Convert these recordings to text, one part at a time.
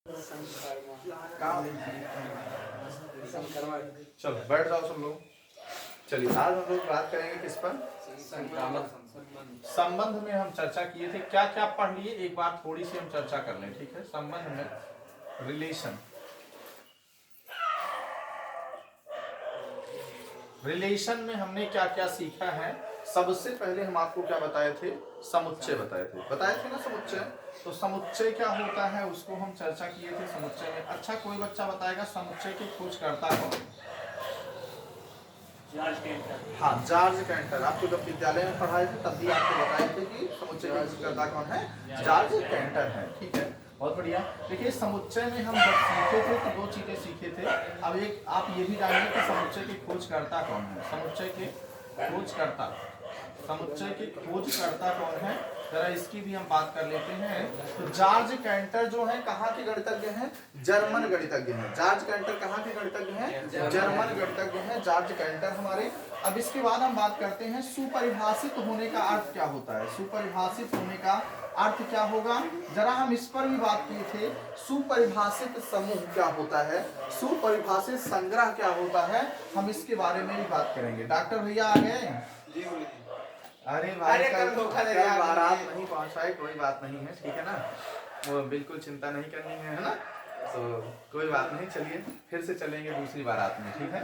चलो बैठ जाओ सब लोग। चलिए आज हम लोग बात करेंगे किस पर? संबंध में हम चर्चा किए थे, क्या क्या पढ़ लिए एक बार थोड़ी सी हम चर्चा कर लें, ठीक है? संबंध में रिलेशन, रिलेशन में हमने क्या क्या सीखा है। सबसे पहले हम आपको क्या बताए थे? समुच्चय बताए थे ना समुच्चय। तो समुच्चय क्या होता है उसको हम चर्चा किए थे समुच्चय में। अच्छा कोई बच्चा बताएगा समुच्चय की खोज करता कौन? हाँ, जॉर्ज कैंटर। आपको जब विद्यालय में पढ़ाए थे तब भी आपको बताए थे कि समुच्चय की खोज करता कौन है? जॉर्ज कैंटर है, ठीक है, बहुत बढ़िया। देखिए समुच्चय में हम जब सीखे थे तो दो चीजें सीखे थे। अब एक आप ये भी जानिए कि समुच्चय की खोजकर्ता कौन है। समुच्चय के खोजकर्ता, समुच्चय के खोजकर्ता कौन है, जरा इसकी भी हम बात कर लेते हैं। तो जॉर्ज कैंटर जो है कहाँ के गणितज्ञ हैं? जर्मन गणितज्ञ हैं। जॉर्ज कैंटर कहाँ के गणितज्ञ हैं? जर्मन गणितज्ञ हैं जॉर्ज कैंटर हमारे। अब इसके बाद हम बात करते हैं सुपरिभाषित होने का अर्थ क्या होता है। सुपरिभाषित होने का अर्थ क्या होगा, जरा हम इस पर भी बात किए थे। सुपरिभाषित समूह क्या होता है, सुपरिभाषित संग्रह क्या होता है, हम इसके बारे में भी बात करेंगे। डॉक्टर भैया आ गए? अरे भाई कल बारात नहीं पहुंचाए, कोई बात नहीं है, ठीक है ना, वो बिल्कुल चिंता नहीं करनी है ना, तो कोई बात नहीं। चलिए फिर से चलेंगे दूसरी बारात में, ठीक है?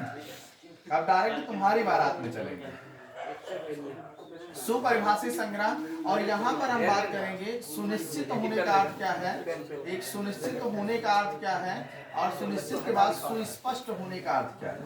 अब डायरेक्ट तुम्हारी बारात में चलेंगे। सुपरिभाषित संग्रह। और यहाँ पर हम बात करेंगे सुनिश्चित होने का अर्थ क्या है। एक सुनिश्चित होने का अर्थ क्या है, और सुनिश्चित के बाद सुस्पष्ट होने का अर्थ क्या है।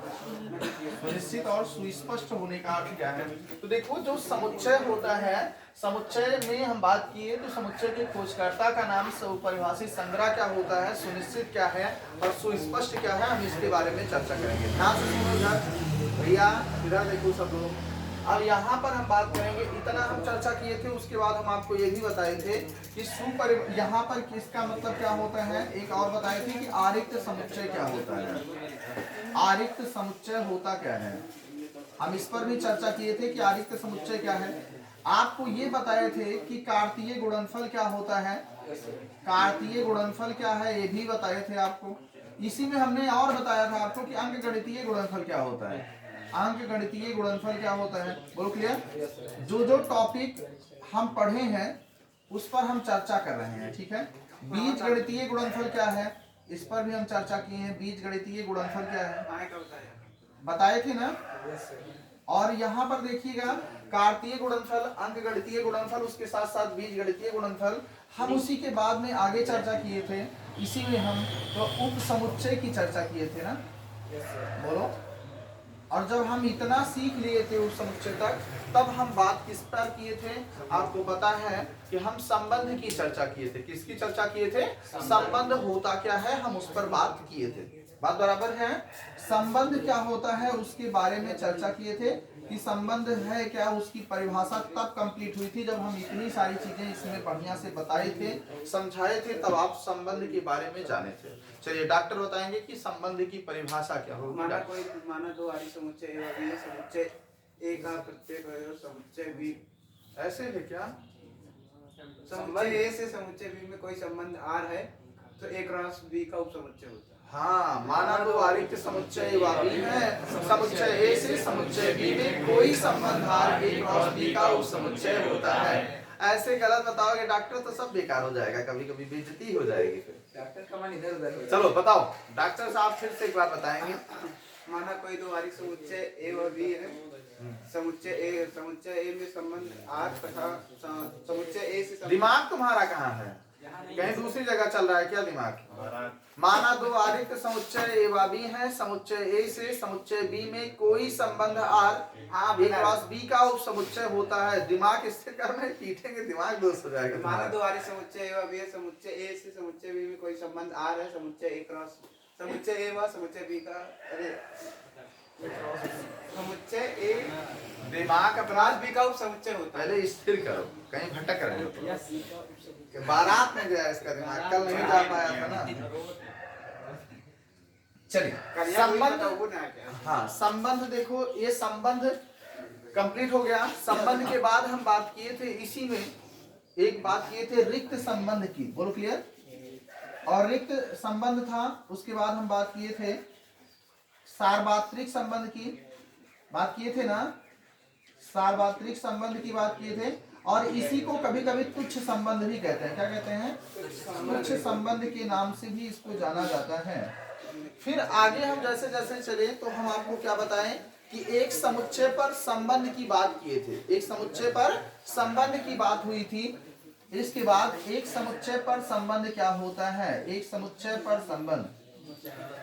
सुनिश्चित और सुस्पष्ट होने का अर्थ क्या है। तो देखो जो समुच्चय होता है, समुच्चय में हम बात किए तो समुच्चय के खोजकर्ता का नाम सुपरिभाषित संग्रह क्या होता है, सुनिश्चित क्या है और सुस्पष्ट क्या है, हम इसके बारे में चर्चा करेंगे। ध्यान से सुनो भैया, इधर देखो सब लोग। अब यहाँ पर हम बात करेंगे, इतना हम चर्चा किए थे। उसके बाद हम आपको ये भी बताए थे कि यहाँ पर किसका मतलब क्या होता है। एक और बताए थे कि आरिक्त समुच्चय क्या होता है। आरिक्त समुच्चय होता क्या है, हम इस पर भी चर्चा किए थे कि आरिक्त समुच्चय क्या है। आपको ये बताए थे कि कार्तीय गुणनफल क्या होता है। कार्तीय गुणनफल क्या है ये भी बताए थे आपको। इसी में हमने और बताया था आपको कि अंकगणितीय गुणनफल क्या होता है। अंकगणितीय गुणनफल क्या होता है, बोलो क्लियर। जो जो टॉपिक हम पढ़े हैं उस पर हम चर्चा कर रहे हैं, ठीक है। बीजगणितीय गुणनफल क्या है, इस पर भी हम चर्चा किए हैं। बीजगणितीय गुणनफल क्या है बताए थे ना। और यहाँ पर देखिएगा कार्तीय गुणनफल, अंकगणितीय गुणनफल, उसके साथ साथ बीजगणितीय गुणनफल हम उसी के बाद में आगे चर्चा किए थे। इसी में हम तो उप समुच्चय की चर्चा किए थे ना, बोलो। और जब हम इतना सीख लिए थे उस समुच्चय तक, तब हम बात किस पर किए थे, आपको पता है कि हम संबंध की चर्चा किए थे। किसकी चर्चा किए थे? संबंध होता क्या है, हम उस पर बात किए थे। बात बराबर है। संबंध क्या होता है उसके बारे में चर्चा किए थे कि संबंध है क्या, उसकी परिभाषा तब कंप्लीट हुई थी जब हम इतनी सारी चीजें इसमें बढ़िया से बताए थे, समझाए थे, तब आप संबंध के बारे में जाने थे। चलिए डॉक्टर बताएंगे कि संबंध की परिभाषा क्या होगी। माना दो आदि समुच्चय है, समुच्चय ए का प्रत्येक समुच्चय बी, ऐसे है क्या? समुच्चय ए से समुच्चय बी में कोई संबंध आर है तो ए क्रॉस बी का उपसमुच्चय होता है। हाँ, माना दो आरिक्त समुच्चय बी है, समुच्चय ए से समुच्चय बी में कोई संबंध आर ए क्रॉस बी का उपसमुच्चय होता है। ऐसे गलत बताओगे डॉक्टर तो सब बेकार हो जाएगा, कभी कभी बेइज्जती हो जाएगी फिर। डॉक्टर का मन इधर उधर। चलो बताओ डॉक्टर साहब फिर से एक बार बताएंगे। माना कोई दो आरिक्त समुच्चय ए और बी है, समुच्चय ए में संबंध आर तथा समुच्चय ए से दिमाग तुम्हारा कहाँ है, कहीं दूसरी जगह चल रहा है क्या दिमाग? माना दो आरिक्त समुच्चय ए व बी है, समुच्चय ए से समुच्चय बी में कोई संबंध आर ए क्रॉस बी का उपसमुच्चय होता है। दिमाग स्थिर करना, पीटेंगे दिमाग दोस्त हो जाएगा। माना दो आरिक्त समुच्चय ए व बी है, समुच्चय ए से समुच्चय बी में कोई संबंध आर है, समुच्चय ए क्रॉस समुच्चय ए व समुच्चय बी का, अरे समुच्चय ए दिमाग अपना बी का उपसमुच्चय होता है। पहले स्थिर करो, कहीं भटक रहे हो तो। बारात में गया इसका दिमाग, कल नहीं जा पाया था ना। चलिए संबंध, हाँ संबंध देखो, ये संबंध कंप्लीट हो गया। संबंध के बाद हम बात किए थे, इसी में एक बात किए थे रिक्त संबंध की, बोलो क्लियर। और रिक्त संबंध था। उसके बाद हम बात किए थे सार्वत्रिक संबंध की, बात किए थे ना, सार्वत्रिक संबंध की बात किए थे। और इसी को कभी कभी तुच्छ संबंध भी कहते हैं। क्या कहते हैं? तुच्छ संबंध के नाम से भी इसको जाना जाता है। फिर आगे हम जैसे जैसे चले तो हम आपको क्या बताएं कि एक समुच्चय पर संबंध की बात किए थे। एक समुच्चय पर संबंध की बात हुई थी। इसके बाद एक समुच्चय पर संबंध क्या होता है? एक समुच्चय पर संबंध,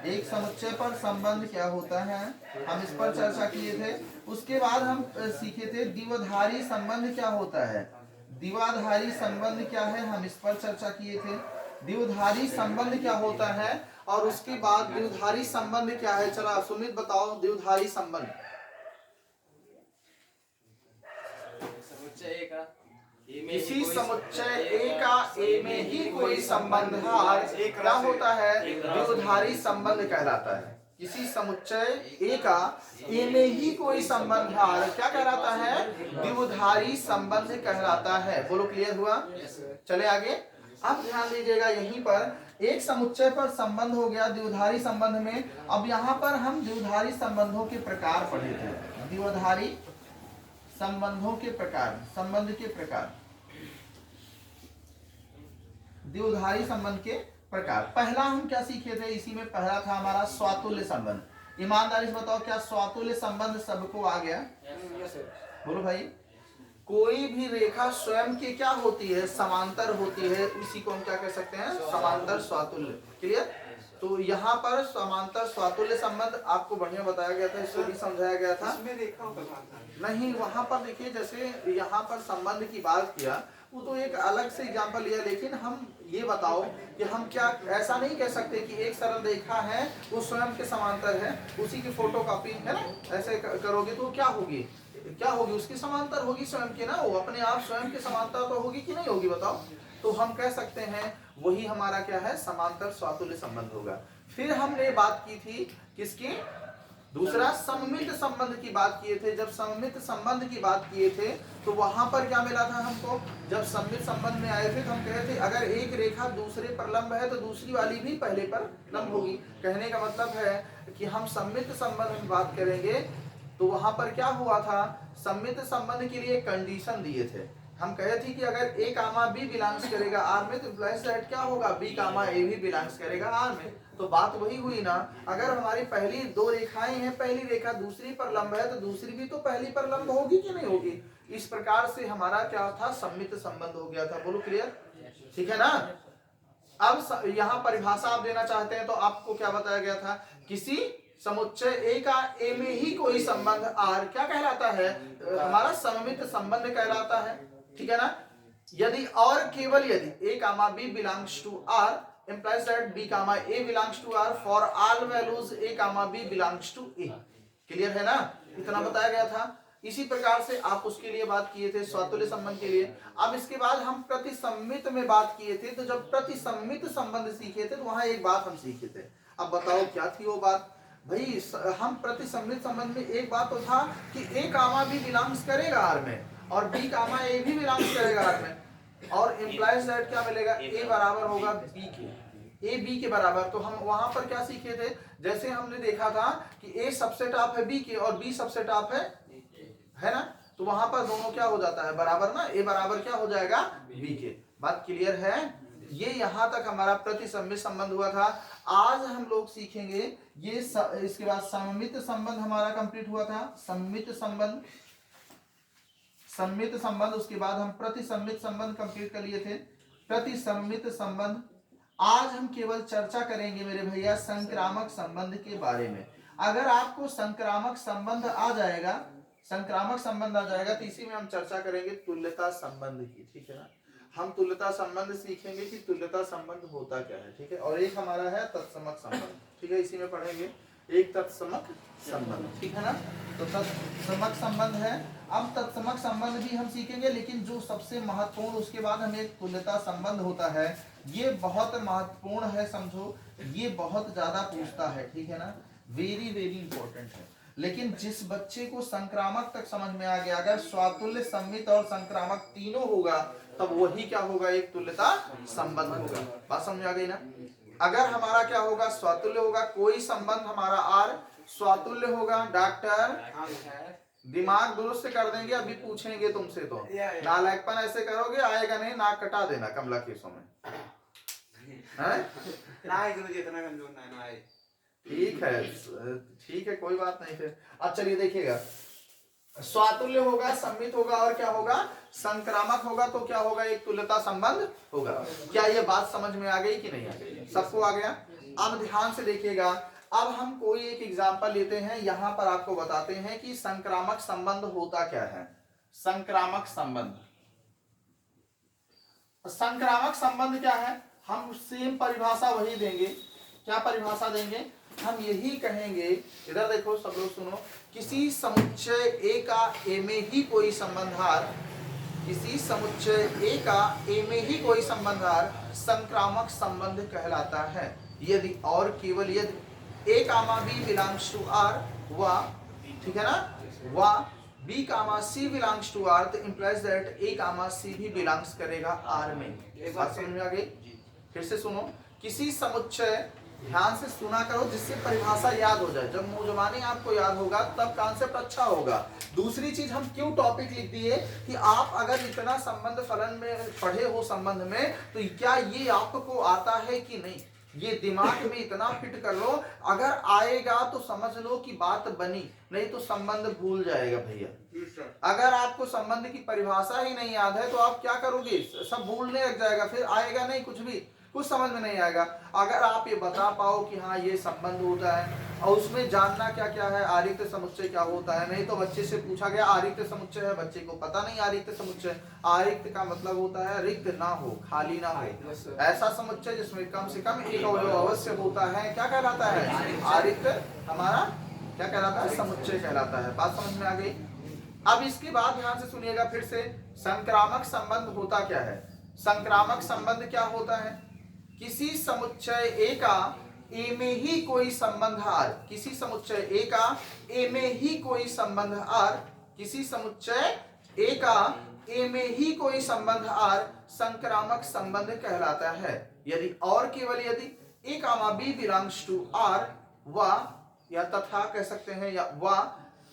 एक समुच्चय पर संबंध क्या होता है, हम इस पर चर्चा किए थे। उसके बाद हम सीखे थे द्विधारी संबंध क्या होता है। द्विधारी संबंध क्या है, हम इस पर चर्चा किए थे। द्विधारी संबंध क्या होता है और उसके बाद द्विधारी संबंध क्या है। चला सुमित बताओ द्विधारी संबंध। किसी समुच्चय ए का ए में ही कोई संबंध क्या होता है? द्विधारी संबंध कहलाता है। किसी समुच्चय ए का ए में ही कोई संबंध क्या कहलाता है? द्विधारी संबंध कहलाता है। बोलो क्लियर हुआ? चले आगे। अब ध्यान दीजिएगा यहीं पर एक समुच्चय पर संबंध हो गया द्विधारी संबंध में। अब यहाँ पर हम द्विधारी संबंधों के प्रकार पढ़े थे। द्विधारी संबंधों के प्रकार, संबंध के प्रकार, द्विधारी संबंध के प्रकार। पहला हम क्या सीखे थे? इसी में पहला था हमारा स्वातुल्य संबंध। ईमानदारी से बताओ क्या स्वातुल्य संबंध सबको आ गया? बोलो भाई। कोई भी रेखा स्वयं की क्या होती है? समांतर होती है। इसी को हम क्या कह सकते हैं? समांतर स्वातुल्य। क्लियर? तो यहाँ पर समांतर स्वातुल्य संबंध आपको बढ़िया बताया गया था, इसको भी समझाया गया था। नहीं, वहां पर देखिए जैसे यहाँ पर संबंध की बात किया वो तो एक अलग से एग्जांपल लिया, लेकिन हम ये बताओ कि हम क्या ऐसा नहीं कह सकते कि एक सरल रेखा है वो स्वयं के समांतर है, उसी की फोटोकॉपी है ना, ऐसे करोगे तो क्या होगी? क्या होगी? उसकी समांतर होगी स्वयं की ना, वो अपने आप स्वयं के समांतर तो होगी कि नहीं होगी बताओ? तो हम कह सकते हैं वही हमारा क्या है? समांतर स्वातुल्य संबंध होगा। फिर हमने बात की थी किसकी? दूसरा सममित संबंध की बात किए थे। जब सममित संबंध की बात किए थे तो वहां पर क्या मिला था हमको? जब सममित संबंध में आए थे तो हम कहे थे अगर एक रेखा दूसरे पर लंब है तो दूसरी वाली भी पहले पर लंब होगी। कहने का मतलब है कि हम सममित संबंध में बात करेंगे तो वहां पर क्या हुआ था? सममित संबंध के लिए कंडीशन दिए थे। हम कहे थे कि अगर ए कामा बी बिलोंग्स करेगा आर में तो इम्प्लाइज दैट क्या होगा? बी कामा ए भी बिलोंग्स करेगा आर में। तो बात वही हुई ना, अगर हमारी पहली दो रेखाएं हैं, पहली रेखा दूसरी पर लंब है तो दूसरी भी तो पहली पर लंब होगी कि नहीं होगी? इस प्रकार से हमारा क्या था? सममित संबंध हो गया था। बोलो क्लियर? ठीक है ना? अब यहाँ परिभाषा आप देना चाहते हैं तो आपको क्या बताया गया था? किसी समुच्चय ए का ए में ही कोई संबंध आर क्या कहलाता है? हमारा सममित संबंध कहलाता है। ठीक है ना? यदि और केवल यदि A comma B belongs to R implies that b comma a belongs to r for all values a comma b belongs to a। Clear है ना? इतना बताया गया था। इसी प्रकार से आप उसके लिए बात किए थे स्वातुल्य संबंध के लिए। अब इसके बाद हम प्रतिसम्मित में बात किए थे। तो जब प्रतिसम्मित संबंध सीखे थे तो वहां एक बात हम सीखे थे। अब बताओ क्या थी वो बात? भाई हम प्रतिसम्मित संबंध में एक बात तो था कि ए कामा बी बिलोंग्स करेगा आर में और बी कामा ए भी बिलोंग्स करेगा आर में, और इम्प्लाइज दैट क्या मिलेगा? ए बराबर होगा बी के, ए बी के बराबर। तो हम वहां पर क्या सीखे थे? जैसे हमने देखा था कि ए सबसेट ऑफ है बी के और बी सबसेट ऑफ है ना, तो वहां पर दोनों क्या हो जाता है? बराबर ना, ए बराबर क्या हो जाएगा? बी के। बात क्लियर है? ये यहां तक हमारा प्रतिसम्मित संबंध हुआ था। आज हम लोग सीखेंगे ये इसके बाद सममित संबंध हमारा कंप्लीट हुआ था। सममित संबंध, सम्मित संबंध, उसके बाद हम प्रतिसम्मित संबंध कंप्लीट कर लिए थे। प्रतिसम्मित संबंध। आज हम केवल चर्चा करेंगे मेरे भैया संक्रामक संबंध के बारे में। अगर आपको संक्रामक संबंध आ जाएगा, संक्रामक संबंध आ जाएगा तो इसी में हम चर्चा करेंगे तुल्यता संबंध की। ठीक है ना? हम तुल्यता संबंध सीखेंगे कि तुल्यता संबंध होता क्या है। ठीक है? और एक हमारा है तत्समक संबंध। ठीक है? इसी में पढ़ेंगे एक तत्समक संबंध। ठीक है ना? तो तत्समक संबंध है। अब तत्समक संबंध भी हम सीखेंगे, लेकिन जो सबसे महत्वपूर्ण उसके बाद हमें एक तुल्यता संबंध होता है। ये बहुत महत्वपूर्ण है, समझो, ये बहुत ज्यादा पूछता है। ठीक है ना? वेरी वेरी इंपॉर्टेंट है। लेकिन जिस बच्चे को संक्रामक तक समझ में आ गया, अगर स्वातुल्य, सम्मित और संक्रामक तीनों होगा तब वही क्या होगा? एक तुल्यता संबंध होगा। बात समझ आ गई ना? अगर हमारा क्या होगा, स्वातुल्य होगा, कोई संबंध हमारा आर स्वातुल्य होगा। डॉक्टर दिमाग दुरुस्त कर देंगे, अभी पूछेंगे तुमसे तो नालायकपन ऐसे करोगे आएगा नहीं, नाक कटा देना कमला केसों में है? ना गुरुजी इतना कमजोर ना है। ठीक है, ठीक है, कोई बात नहीं। फिर अब चलिए देखिएगा, स्वातुल्य होगा, सम्मित होगा और क्या होगा, संक्रामक होगा। तो क्या होगा, एक तुल्यता संबंध होगा। क्या ये बात समझ में आ गई कि नहीं आ गई? सबको आ गया? अब ध्यान से देखिएगा, अब हम कोई एक एग्जांपल लेते हैं, यहां पर आपको बताते हैं कि संक्रामक संबंध होता क्या है। संक्रामक संबंध, संक्रामक संबंध क्या है, हम सेम परिभाषा वही देंगे। क्या परिभाषा देंगे, हम यही कहेंगे, इधर देखो सब लोग सुनो, किसी समुच्चय ए का ए में ही कोई संबंधार, किसी समुच्चय ए का ए में ही कोई संबंधार संक्रामक संबंध कहलाता है। यदि और केवल यदि A comma B belongs to R व, ठीक है ना, व B comma C belongs to R, तो implies that A comma C भी बिलोंग्स करेगा आर में। एक बात समझ में आ गई? फिर से सुनो, किसी समुच्चय, ध्यान से सुना करो जिससे परिभाषा याद हो जाए, जब मुंह जबानी आपको याद होगा तब कॉन्सेप्ट अच्छा होगा। दूसरी चीज, हम क्यों टॉपिक लिख दिए कि आप अगर इतना संबंध फलन में पढ़े हो संबंध में, तो क्या ये आपको आता है कि नहीं, ये दिमाग में इतना फिट कर लो, अगर आएगा तो समझ लो कि बात बनी, नहीं तो संबंध भूल जाएगा भैया। अगर आपको संबंध की परिभाषा ही नहीं याद है तो आप क्या करोगे, सब भूलने लग जाएगा, फिर आएगा नहीं, कुछ समझ में नहीं आएगा। अगर आप ये बता पाओ कि हाँ ये संबंध होता है और उसमें जानना क्या क्या है, आरिक्त समुच्चय क्या होता है। नहीं तो बच्चे से पूछा गया आरिक्त समुच्चय है, बच्चे को पता नहीं आरिक्त समुच्चय। आरिक्त का मतलब होता है रिक्त ना हो, खाली ना हो, ऐसा समुच्चय जिसमें कम से कम एक अवयव अवश्य होता है, क्या कहलाता है, आरिक्त हमारा क्या कहलाता है, समुच्चय कहलाता है। बात समझ में आ गई? अब इसके बाद ध्यान से सुनिएगा फिर से, संक्रामक संबंध होता क्या है। संक्रामक संबंध क्या होता है, किसी समुच्चय ए का ए में ही कोई संबंध आर, किसी समुच्चय ए का ए में ही कोई संबंध आर, किसी समुच्चय ए का ए में ही कोई संबंध आर संक्रामक संबंध कहलाता है। यदि और केवल यदि A comma B belongs to R व, या तथा कह सकते हैं, या व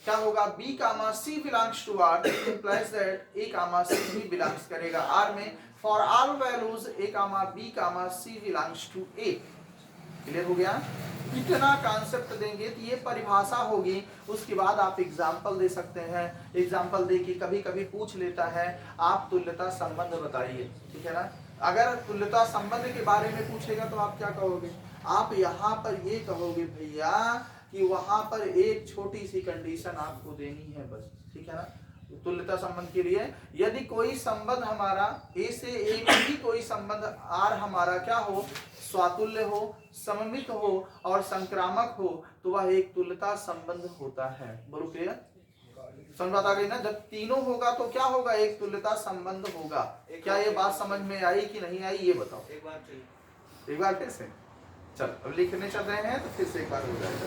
क्या होगा, B comma C belongs to R, implies that A comma C भी बिलोंग्स करेगा आर में। For all values A comma B comma C belongs to A. Clear हो गया? इतना कॉन्सेप्ट देंगे तो ये परिभाषा होगी, उसके बाद आप एग्जाम्पल दे सकते हैं। एग्जाम्पल दे के कभी कभी पूछ लेता है आप तुल्यता संबंध बताइए, ठीक है ना। अगर तुल्यता संबंध के बारे में पूछेगा तो आप क्या कहोगे, आप यहाँ पर ये कहोगे भैया कि वहां पर एक छोटी सी कंडीशन आपको देनी है बस, ठीक है ना। तुल्यता संबंध के लिए यदि कोई संबंध हमारा ए से ए में ही कोई संबंध आर हमारा क्या हो, स्वातुल्य हो, सममित हो और संक्रामक हो, तो वह एक तुल्यता संबंध होता है। बोलो क्लियर? समझ बात आ गई ना। जब तीनों होगा तो क्या होगा, एक तुल्यता संबंध होगा। क्या ये बात समझ में आई कि नहीं आई, ये बताओ। एक बार फिर से चल, अब लिखने चल रहे हैं तो फिर से एक बार हो जाएगा।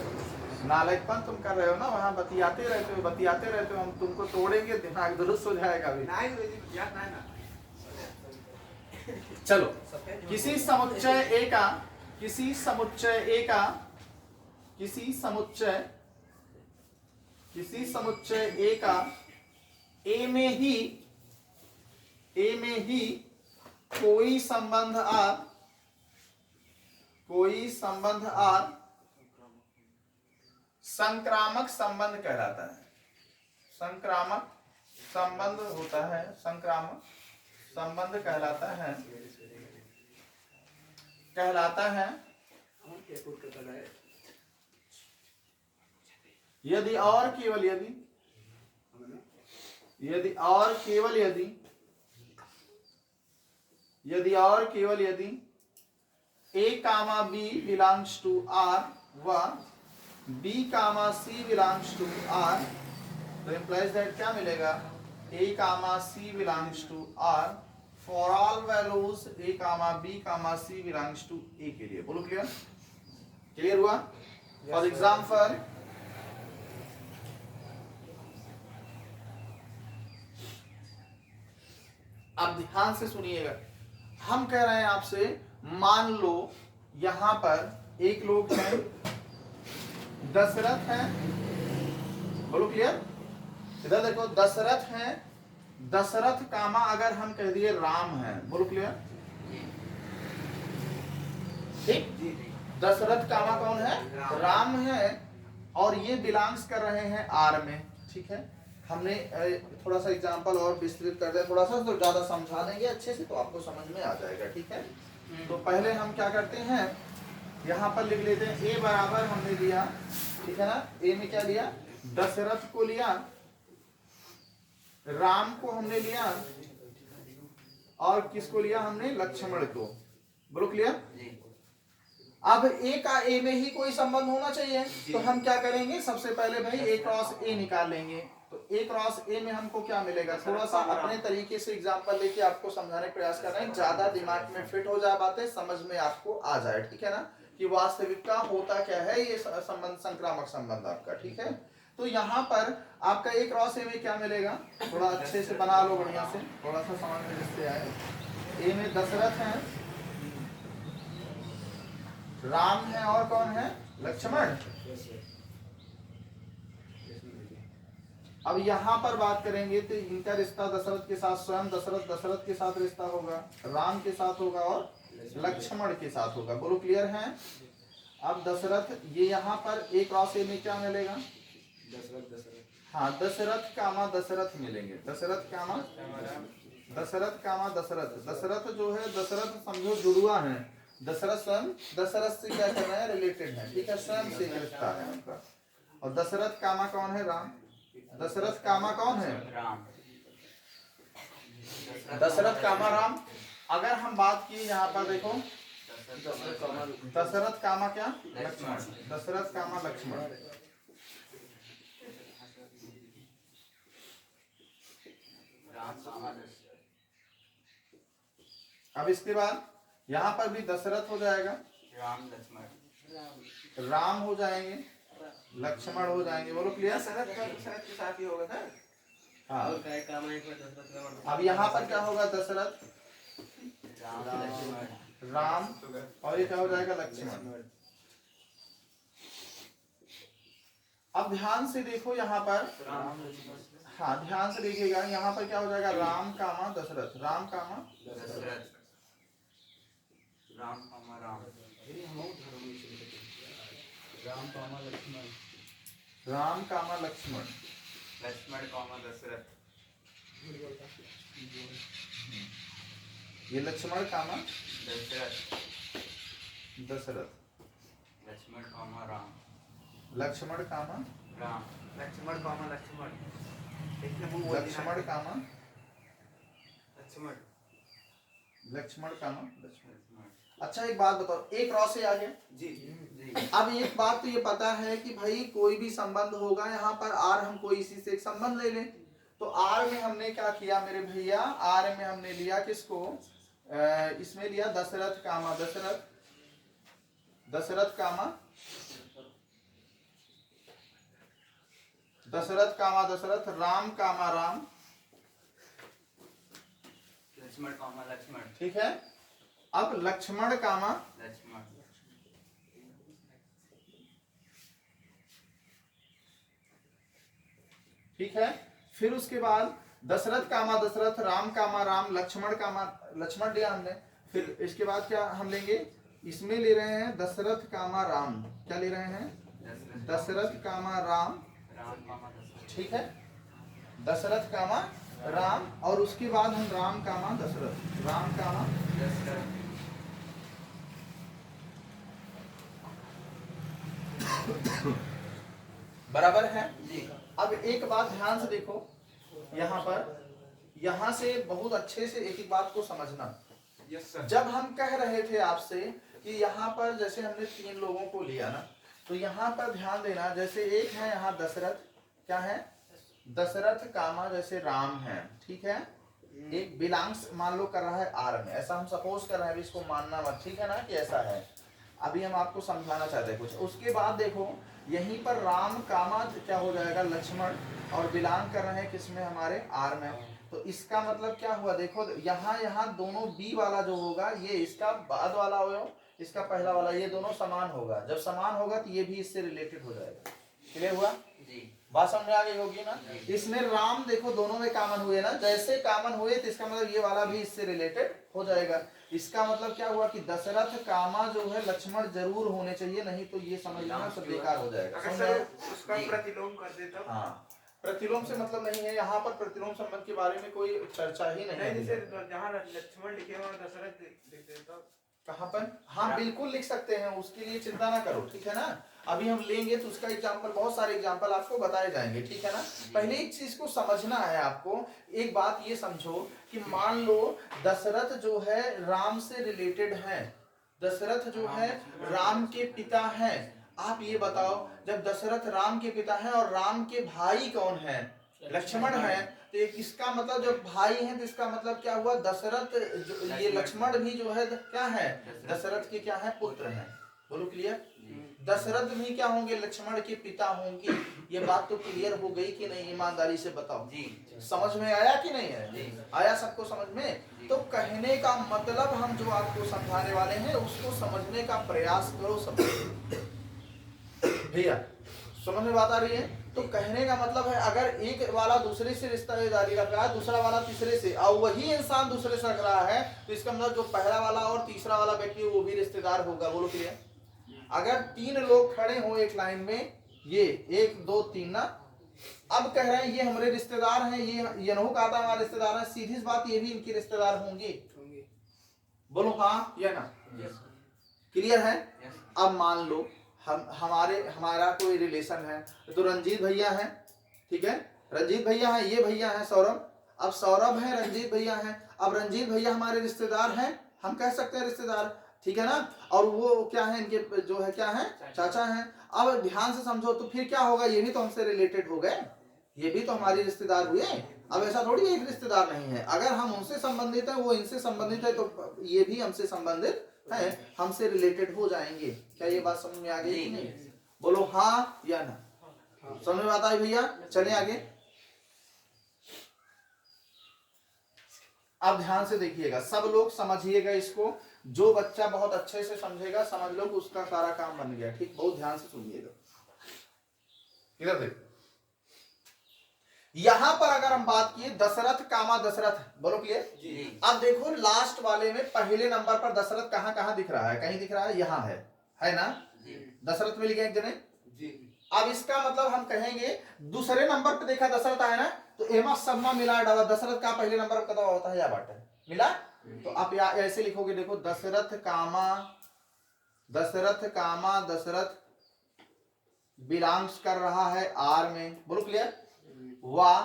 नालायकपन तुम कर रहे हो ना, वहाँ बतियाते रहते हो, हम तुमको तोड़ेंगे, दिमाग दुरुस्त हो जाएगा अभी। चलो, किसी समुच्चय ए का, किसी समुच्चय ए का, किसी समुच्चय ए का ए में ही कोई संबंध आर, कोई संबंध आर संक्रामक संबंध कहलाता है। संक्रामक संबंध होता है, संक्रामक संबंध कहलाता है। यदि और केवल यदि, यदि और केवल यदि A comma B belongs to R व B comma C belongs to R, तो इंप्लाइज दैट क्या मिलेगा, A comma C belongs to R for all values A comma B comma C belongs to A के लिए। बोलो clear? Clear हुआ? For example, अब ध्यान से सुनिएगा, हम कह रहे हैं आपसे, मान लो यहाँ पर एक लोग हैं, दशरथ हैं, बोलो क्लियर। इधर देखो दशरथ हैं, दशरथ कामा अगर हम कह दिए राम है, बोलो क्लियर। ठीक, दशरथ कामा कौन है, राम है, और ये बिलोंग्स कर रहे हैं आर में। ठीक है, हमने थोड़ा सा एग्जांपल और विस्तृत कर दिया थोड़ा सा, तो ज्यादा समझा देंगे अच्छे से तो आपको समझ में आ जाएगा। ठीक है, तो पहले हम क्या करते हैं, यहाँ पर लिख लेते हैं ए बराबर हमने लिया, ठीक है ना, ए में क्या लिया, दशरथ को लिया, राम को हमने लिया, और किसको लिया हमने, लक्ष्मण को। बोलो क्लियर। अब ए का ए में ही कोई संबंध होना चाहिए, तो हम क्या करेंगे, सबसे पहले भाई ए क्रॉस ए निकाल लेंगे। तो ए क्रॉस ए में हमको क्या मिलेगा, थोड़ा सा अपने तरीके से एग्जांपल लेके आपको समझाने का प्रयास कर रहे हैं, ज्यादा दिमाग में फिट हो जाए बातें, समझ में आपको आ जाए। ठीक है ना, कि वास्तविक का होता क्या है ये संबंध, संक्रामक संबंध आपका। ठीक है, तो यहाँ पर आपका ए क्रॉस ए में क्या मिलेगा, थोड़ा अच्छे से बना लो बढ़िया से, थोड़ा सा समझ में जिससे आए। ए में दशरथ है, राम है, और कौन है, लक्ष्मण। अब यहाँ पर बात करेंगे तो इनका रिश्ता दशरथ के साथ, स्वयं दशरथ के साथ रिश्ता होगा, राम के साथ होगा और लक्ष्मण के साथ होगा। बोलो क्लियर है। अब दशरथ, ये यहाँ पर एक क्रॉस ए में क्या मिलेगा, हाँ दशरथ कामा दशरथ मिलेंगे, दशरथ कामा दशरथ। दशरथ जो है, दशरथ समझो जुड़ुआ है, दशरथ स्वयं दशरथ से क्या कर रहे हैं, रिलेटेड है। ठीक है, स्वयं से रिश्ता है उनका। और दशरथ कामा कौन है, राम। दशरथ कामा कौन है, दशरथ कामा राम। अगर हम बात की यहाँ पर देखो, दशरथ कामा क्या, लक्ष्मण, दशरथ कामा लक्ष्मण। अब इसके बाद यहाँ पर भी दशरथ हो जाएगा, राम लक्ष्मण, राम हो जाएंगे, लक्ष्मण हो जाएंगे। बोलो क्लियर। दशरथ का दशरथ के साथ ही होगा ना। हाँ, और क्या काम है इसमें, दशरथ का अब यहाँ पर क्या होगा, दशरथ राम, और ये क्या हो जाएगा, लक्ष्मण। अब ध्यान से देखो यहाँ पर, हाँ ध्यान से देखिएगा, यहाँ पर क्या हो जाएगा, राम कामा दशरथ, राम कामा दशरथ, राम कामा राम, राम कामा लक्ष्मण, राम कामा लक्ष्मण, लक्ष्मण कामा दशरथ, ये लक्ष्मण कामा दशरथ, दशरथ, लक्ष्मण कामा राम, लक्ष्मण कामा राम, लक्ष्मण कामा लक्ष्मण, लक्ष्मण कामा लक्ष्मण, लक्ष्मण कामा लक्ष्मण। अच्छा एक बात बताओ, एक क्रॉस से आ गया जी जी। अब एक बात तो ये पता है कि भाई कोई भी संबंध होगा यहाँ पर, आर हम कोई इसी से एक संबंध ले लें, तो आर में हमने क्या किया मेरे भैया, आर में हमने लिया किसको, इसमें लिया दशरथ कामा दशरथ, दशरथ कामा दशरथ कामा दशरथ, राम कामा राम, लक्ष्मण कामा लक्ष्मण। ठीक है। अब लक्ष्मण कामा लक्ष्मण, ठीक है। फिर उसके बाद दशरथ कामा दशरथ, राम कामा राम, लक्ष्मण कामा लक्ष्मण लिया हमने। फिर इसके बाद क्या हम लेंगे, इसमें ले रहे हैं दशरथ कामा राम, क्या ले रहे हैं, दशरथ कामा राम, राम कामा दशरथ, ठीक है, दशरथ कामा राम। और उसके बाद हम राम कामा दशरथ, राम कामा दशरथ, बराबर है। अब एक बात ध्यान से देखो, यहाँ पर, यहाँ से बहुत अच्छे से एक एक बात को समझना। Yes sir. जब हम कह रहे थे आपसे कि यहाँ पर जैसे हमने 3 लोगों को लिया ना, तो यहाँ पर ध्यान देना, जैसे एक है यहाँ दशरथ, क्या है, दशरथ कामा जैसे राम है, ठीक है, एक बिलोंग्स मान लो कर रहा है आर में, ऐसा हम सपोज कर रहे हैं, अभी इसको मानना मत, ठीक है ना, कि ऐसा है। अभी हम आपको समझाना चाहते हैं कुछ। उसके बाद देखो यहीं पर राम कामा क्या हो जाएगा, लक्ष्मण, और बिलोंग कर रहे हैं किसमें, हमारे आर में। तो इसका मतलब क्या हुआ, देखो यहाँ यहाँ दोनों बी वाला जो होगा ये इसका बाद वाला होगा, इसका पहला वाला, ये दोनों समान होगा। जब समान होगा तो ये भी इससे रिलेटेड हो जाएगा। क्लियर हुआ जी? बात समझ में आ गई होगी ना? इसमें राम देखो दोनों में कॉमन हुए ना, जैसे कॉमन हुए तो इसका मतलब ये वाला भी इससे रिलेटेड हो जाएगा। इसका मतलब क्या हुआ कि दशरथ कामा जो है लक्ष्मण जरूर होने चाहिए, नहीं तो ये समझ लेना सब बेकार हो जाएगा। उसका प्रतिलोम कर देता। हाँ, प्रतिलोम से मतलब नहीं है, यहाँ पर प्रतिलोम संबंध के बारे में कोई चर्चा ही नहीं है। जहाँ लक्ष्मण लिखे हुए दशरथ लिख देता कहाँ पर? हाँ बिल्कुल लिख सकते हैं, उसके लिए चिंता ना करो, ठीक है ना? अभी हम लेंगे तो उसका एग्जाम्पल, बहुत सारे एग्जाम्पल आपको बताए जाएंगे, ठीक है ना? पहले एक चीज को समझना है आपको। एक बात ये समझो कि मान लो दशरथ जो है राम से रिलेटेड है, दशरथ जो है राम के पिता हैं। आप ये बताओ, जब दशरथ राम के पिता हैं और राम के भाई कौन है? लक्ष्मण है। तो इसका मतलब जब भाई हैं तो इसका मतलब क्या हुआ? दशरथ ये लक्ष्मण भी जो है क्या है? दशरथ के क्या है? पुत्र हैं। बोलो क्लियर? दशरथ भी क्या होंगे? लक्ष्मण के पिता होंगे। ये बात तो क्लियर हो गई कि नहीं? ईमानदारी से बताओ जी। समझ में आया कि नहीं है? आया सबको समझ में? तो कहने का मतलब हम जो आपको समझाने वाले हैं उसको समझने का प्रयास करो सब भैया। समझ में बात आ रही है? तो कहने का मतलब है अगर एक वाला दूसरे से रिश्तेदारी रख रहा है, दूसरा वाला तीसरे से, और वही इंसान दूसरे से रख रहा है, तो इसका मतलब जो पहला वाला और तीसरा वाला व्यक्ति वो भी रिश्तेदार होगा। बोलो क्लियर? अगर 3 लोग खड़े हो एक लाइन में, ये 1 2 3 ना, अब कह रहे हैं ये हमारे रिश्तेदार हैं, ये नहु कहता हमारे रिश्तेदार हैं, सीधी सी बात ये भी इनके रिश्तेदार होंगे। बोलो हाँ या ना? क्लियर है? अब मान लो हमारा कोई रिलेशन है, तो रंजीत भैया हैं, ठीक है? रंजीत भैया हैं, ये भैया हैं सौरभ। अब सौरभ है, रंजीत भैया हैं। अब रंजीत भैया हमारे रिश्तेदार हैं, हम कह सकते हैं रिश्तेदार, ठीक है ना? और वो क्या है? इनके जो है क्या है? चाचा हैं। अब ध्यान से समझो, तो फिर क्या होगा? ये भी तो हमसे रिलेटेड हो गए, ये भी तो हमारे रिश्तेदार हुए। अब ऐसा थोड़ी एक रिश्तेदार नहीं है, अगर हम उनसे संबंधित है, वो इनसे संबंधित है, तो ये भी हमसे संबंधित है, हमसे रिलेटेड हो जाएंगे। क्या ये बात समझ में आ गई कि नहीं? बोलो हाँ या ना? समझ में आता है भैया? चले आगे। अब ध्यान से देखिएगा, सब लोग समझिएगा इसको। जो बच्चा बहुत अच्छे से समझेगा, समझ लो उसका सारा काम बन गया, ठीक? बहुत ध्यान से सुनिएगा। इधर देखो, यहां पर अगर हम बात किए दशरथ कामा दशरथ, बोलो क्लियर? अब देखो लास्ट वाले में पहले नंबर पर दशरथ कहां कहां दिख रहा है? कहीं दिख रहा है? यहाँ है ना? दशरथ मिल गया एक जने। अब इसका मतलब हम कहेंगे दूसरे नंबर पे देखा दशरथ आया ना, तो एमा सबमा मिला डाला, दशरथ का पहले नंबर पर कदम होता है या बाटे मिला? तो आप ऐसे लिखोगे, देखो दशरथ कामा दशरथ बिलोंग्स कर रहा है आर में। बोलो क्लियर? वाह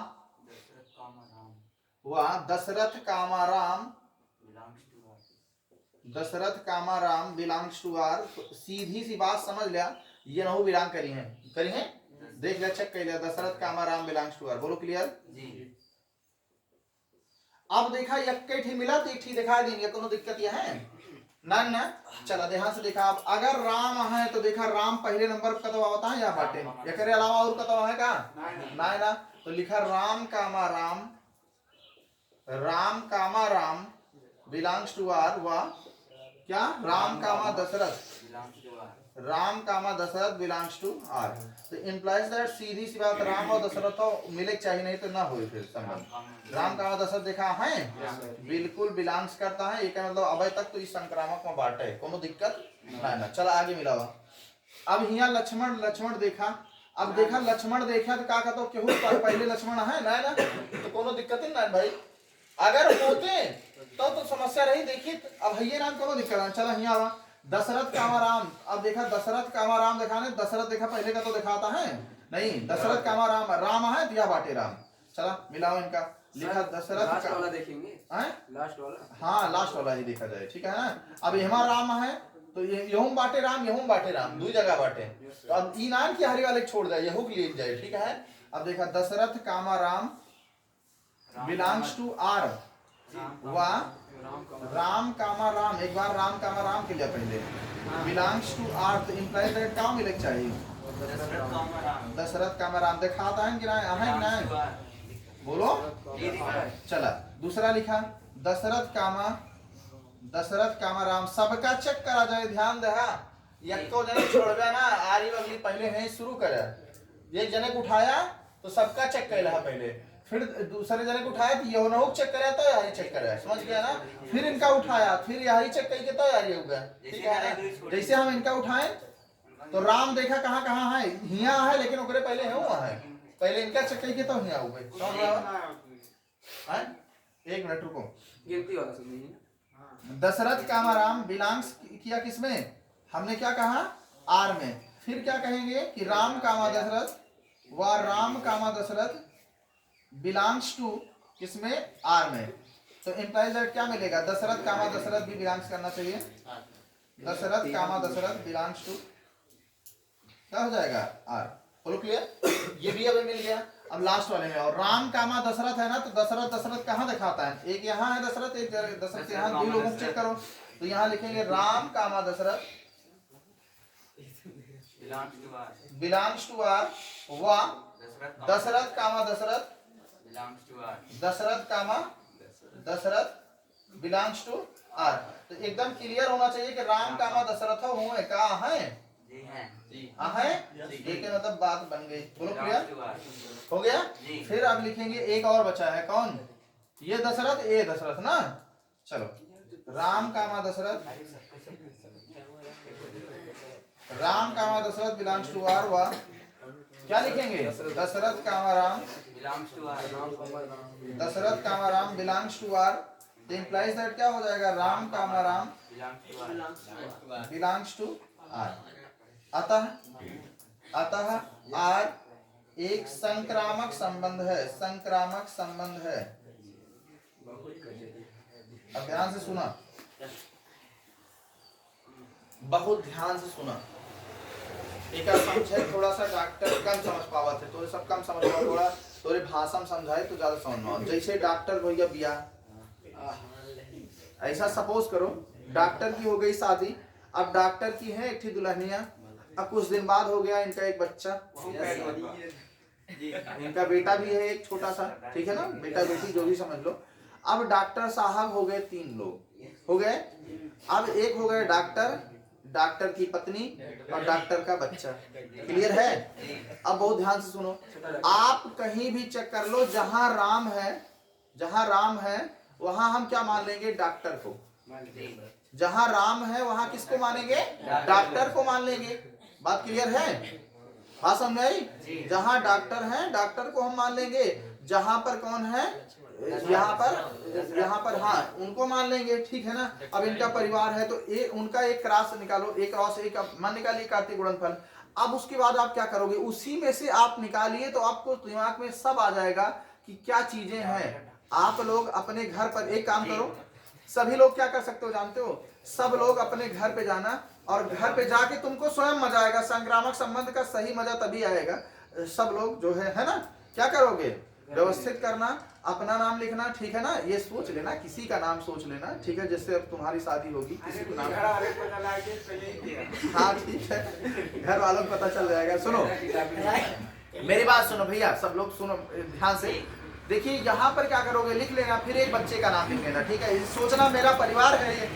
दशरथ कामा राम बिलोंग्स टू आर। सीधी सी बात समझ लिया, ये नहु बिलोंग करी है देख लिया, चेक कर लिया, दशरथ कामा राम बिलोंग्स टू आर। बोलो क्लियर जी? अब देखा एक ही मिला तो एक ही दिखा देंगे, कोनो दिक्कत यह है ना? चला ध्यान से देखा। अब अगर राम है तो देखा राम पहले नंबर पर कदम होता है या बाटे, या करे अलावा और कदम है का? ना, तो लिखा राम कामा राम बिलोंग्स टू आर। वाह क्या? राम कामा दशरथ बिलोंग्स टू आर। तो इम्प्लाइज दैट, सीधी सी बात, राम और दशरथ तो मिले चाहिए, नहीं तो ना हो फिर संबंध। राम कामा दशरथ देखा है, बिल्कुल बिलोंग्स करता है, एक मतलब अभी तक तो इस संक्रामक में बाटे है, कोनो दिक्कत ना। चला आगे मिला हुआ। अब यहाँ लक्ष्मण देखा। अब देखा लक्ष्मण देखा तो क्या कहता हूँ, केहू पहले लक्ष्मण है ना, तो कोनो दिक्कत ही ना भाई। अगर होते तो समस्या रही। देखिए अब भैया राम कोनो दिक्कत है। चला यहाँ आवा, दशरथ कामा राम। अब देखा दशरथ कामा राम देखा नहीं, दशरथ देखा पहले का तो दिखाता है नहीं, दशरथ कामा राम है दिया बाटे राम। चला मिलाओ इनका, लिखा दशरथ वाला देखेंगे, लास्ट वाला, हाँ लास्ट वाला ही देखा जाए, ठीक है ना? अब यहाँ राम है तो यहूं बाटे राम, दो जगह बाटे। तो अब ई नाम की हरी वाले छोड़ जाए, यहू के लिए जाए, ठीक है? अब देखा दशरथ कामा राम बिलोंग्स टू आर। वाह राम कामा राम, एक बार राम कामा राम के लिए पहले बिलोंग्स टू आर, तो इंप्लाइज दैट क्या मिले चाहिए? दशरथ कामा राम दिखाता है कि ना? बोलो। चला दूसरा लिखा दशरथ कामा दशरथ कामा राम सबका चेक करा जाए, ध्यान दे। यक्को जने छोड़बे ना, आरी बगली पहले है शुरू करे। एक जने को उठाया तो सबका चेक कैला है पहले, फिर दूसरे जने को उठाया तो ये नहुक चेक करे तो यही चेक करे, समझ गया ना। फिर इनका उठाया, फिर यही चेक करके तो यार ये हो गया, ठीक है ना। जैसे हम इनका उठाएं तो राम देखा कहाँ कहाँ है, हिया है, लेकिन ओकरे पहले है वहाँ है, पहले इनका चेक करके तो हिया हो गए, समझ रहा है। एक मिनट रुको। गिनती वाला सुनिए। दशरथ कामा राम बिलोंग्स किया किसमें, हमने क्या कहा आर में। फिर क्या कहेंगे कि राम कामा दशरथ व राम कामा दशरथ बिलोंग्स टू किसमें आर में। तो इंप्लाइज दैट क्या मिलेगा, दशरथ कामा दशरथ भी बिलोंग्स करना चाहिए, दशरथ कामा दशरथ बिलोंग्स टू क्या हो जाएगा आर। बोलो क्लियर, ये भी अभी मिल गया। अब लास्ट वाले में, और राम कामा दशरथ है ना, तो दशरथ दशरथ कहाँ दिखाता है, एक यहाँ है दशरथ, एक दशरथ यहाँ, दो लोगों को चेक करो। तो यहाँ लिखेंगे राम कामा दशरथ बिलोंग्स टू आर व दशरथ कामा दशरथ दशरथ कामा दशरथ बिलोंग्स टू आर। तो एकदम क्लियर होना चाहिए कि राम कामा दशरथ हुए कहाँ है, है, ये के मतलब बात बन गई। बोलो क्लियर हो गया। फिर अब लिखेंगे एक और बचा है, कौन, ये दशरथ, ये दशरथ ना। चलो राम कामा दशरथ, राम कामा दशरथ बिलोंग्स टू आर व क्या लिखेंगे, दशरथ कामा राम दशरथ कामा राम बिलोंग्स टू आर। तो इंप्लाइज दैट क्या हो जाएगा, राम कामा राम बिलोंग्स टू आर। अतः आर एक संक्रामक संबंध है, संक्रामक संबंध है। अब ध्यान से सुना, बहुत ध्यान से सुना। एक समझे थोड़ा सा डॉक्टर कम समझ पावत है, तो सब कम समझ पाओ, थोड़ा थोड़े भाषा में समझाए तो ज्यादा समझ में आओ। जैसे डॉक्टर भैया बिया, ऐसा सपोज करो डॉक्टर की हो गई शादी, अब डॉक्टर की है एक थी दुल्हनिया, अब कुछ दिन बाद हो गया इनका एक बच्चा, इनका बेटा भी है एक छोटा सा, ठीक है ना, बेटा बेटी जो भी समझ लो। अब डॉक्टर साहब हो गए, 3 लोग हो गए। अब एक हो गए डॉक्टर, डॉक्टर की पत्नी और डॉक्टर का बच्चा। क्लियर है। अब बहुत ध्यान से सुनो, आप कहीं भी चेक कर लो, जहां राम है, जहां राम है वहां हम क्या मान लेंगे, डॉक्टर को। जहां राम है वहां किसको मानेंगे, डॉक्टर को मान लेंगे। बात क्लियर है, बात समझ आई। जहां डॉक्टर है डॉक्टर को हम मान लेंगे, जहां पर कौन है, यहाँ पर हाँ उनको मान लेंगे, ठीक है ना। अब इनका परिवार है तो ये उनका एक क्रॉस निकालो, एक क्रॉस एक मान निकालिए कार्तिक गुणनफल। अब उसके बाद आप क्या करोगे, उसी में से आप निकालिए तो आपको दिमाग में सब आ जाएगा कि क्या चीजें हैं। आप लोग अपने घर पर एक काम करो, सभी लोग क्या कर सकते हो जानते हो, सब लोग अपने घर पे जाना और घर पे जाके तुमको स्वयं मजा आएगा। संक्रामक संबंध का सही मजा तभी आएगा। सब लोग जो है ना, क्या करोगे, व्यवस्थित करना, अपना नाम लिखना, ठीक है ना, ये सोच लेना, किसी का नाम सोच लेना, ठीक है, जिससे अब तुम्हारी शादी होगी किसी को नाम, हाँ ठीक है, घर वालों को पता चल जाएगा। सुनो मेरी बात सुनो भैया, सब लोग सुनो ध्यान से। देखिए यहाँ पर क्या करोगे, लिख लेना, फिर एक बच्चे का नाम लिख लेना, ठीक है। सोचना मेरा परिवार है ये,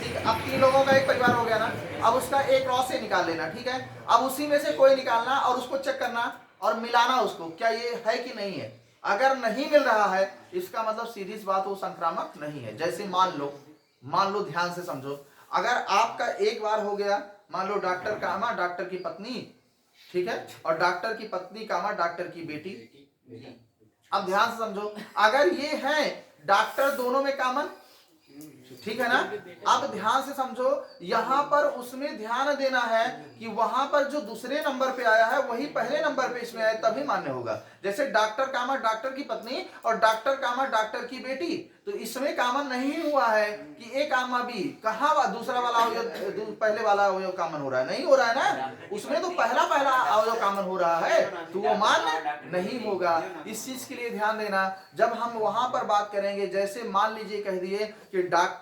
ठीक है। अब 3 लोगों का एक परिवार हो गया ना, अब उसका एक क्रॉस से निकाल लेना, ठीक है। अब उसी में से कोई निकालना और उसको चेक करना और मिलाना उसको, क्या ये है कि नहीं है। अगर नहीं मिल रहा है इसका मतलब सीधी सी बात वो संक्रामक नहीं है। जैसे मान लो ध्यान से समझो, अगर आपका एक बार हो गया, मान लो डॉक्टर कामा डॉक्टर की पत्नी, ठीक है, और डॉक्टर की पत्नी कामा डॉक्टर की बेटी। अब ध्यान से समझो, अगर ये है डॉक्टर दोनों में कॉमन, ठीक है ना। अब ध्यान से समझो, यहाँ पर उसमें ध्यान देना है कि वहां पर जो दूसरे नंबर पे आया है वही पहले नंबर पे इसमें आया, तभी मान्य होगा। जैसे डॉक्टर कामा डॉक्टर की पत्नी और डॉक्टर कामा डॉक्टर की बेटी, तो इसमें कॉमन नहीं हुआ है कि ए कामा बी, कहाँ दूसरा वाला अवयव पहले वाला अवयव कॉमन हो रहा है, नहीं हो रहा है ना, उसमें तो पहला अवयव कॉमन हो रहा है, तो वो मान्य नहीं होगा। इस चीज के लिए ध्यान देना। जब हम वहां पर बात करेंगे, जैसे मान लीजिए कह दिए कि डॉक्टर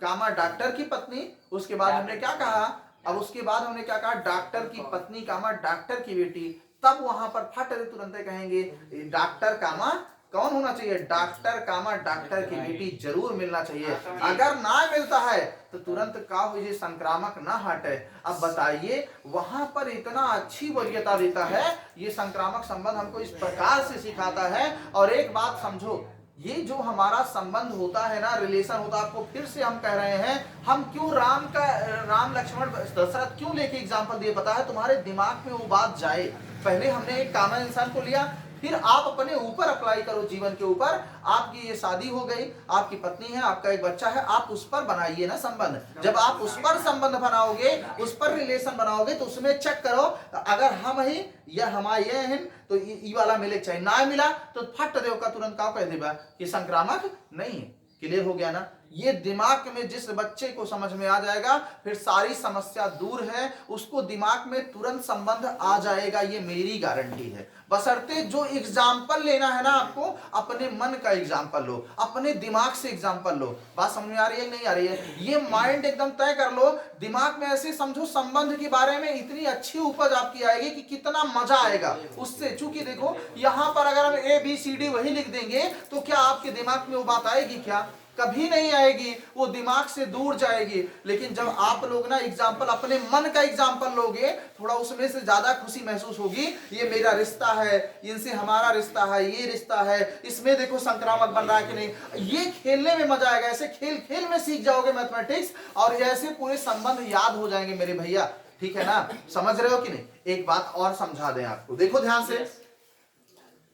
कामा डॉक्टर की पत्नी, उसके बाद हमने क्या कहा, अब उसके बाद हमने क्या कहा, डॉक्टर की पत्नी कामा डॉक्टर की बेटी, तब वहां पर फट तुरंत कहेंगे डॉक्टर कामा कौन होना चाहिए? डॉक्टर कामा डॉक्टर की बेटी जरूर मिलना चाहिए। अगर ना मिलता है तो तुरंत का हो ये संक्रामक ना हटे। अब बताइए वहां पर इतना अच्छी वरीयता देता है, ये संक्रामक संबंध हमको इस प्रकार से सिखाता है। और एक बात समझो, ये जो हमारा संबंध होता है ना, रिलेशन होता है, आपको फिर से हम कह रहे हैं, हम क्यों राम लक्ष्मण दशरथ क्यों लेके एग्जांपल दिए पता है? तुम्हारे दिमाग में वो बात जाए। पहले हमने एक कॉमन इंसान को लिया, फिर आप अपने ऊपर अप्लाई करो, जीवन के ऊपर। आपकी ये शादी हो गई, आपकी पत्नी है, आपका एक बच्चा है, आप उस पर बनाइए ना संबंध। जब आप उस पर संबंध बनाओगे, उस पर रिलेशन बनाओगे, तो उसमें चेक करो अगर हम ही या हमारे ये हैं तो ई वाला मिले, चाहे ना मिला तो फट देव का तुरंत का कह देगा कि संक्रामक नहीं है। क्लियर हो गया ना? ये दिमाग में जिस बच्चे को समझ में आ जाएगा, फिर सारी समस्या दूर है, उसको दिमाग में तुरंत संबंध आ जाएगा, ये मेरी गारंटी है। बशर्ते जो एग्जाम्पल लेना है ना आपको, अपने मन का एग्जाम्पल लो, अपने दिमाग से एग्जाम्पल लो। बात समझ में आ रही है नहीं आ रही है? ये माइंड एकदम तय कर लो, दिमाग में ऐसे समझो संबंध के बारे में इतनी अच्छी उपज आपकी आएगी कि कितना मजा आएगा उससे। चूंकि देखो यहां पर अगर हम ABCD वही लिख देंगे तो क्या आपके दिमाग में वो बात आएगी? क्या कभी नहीं आएगी, वो दिमाग से दूर जाएगी। लेकिन जब आप लोग ना एग्जाम्पल अपने मन का एग्जाम्पल लोगे, थोड़ा उसमें से ज्यादा खुशी महसूस होगी। ये मेरा रिश्ता है, इनसे हमारा रिश्ता है, ये रिश्ता है, इसमें देखो संक्रामक बन रहा है कि नहीं। ये खेलने में मजा आएगा, ऐसे खेल खेल में सीख जाओगे मैथमेटिक्स, और ऐसे पूरे संबंध याद हो जाएंगे मेरे भैया। ठीक है ना? समझ रहे हो कि नहीं? एक बात और समझा दें आपको, देखो ध्यान से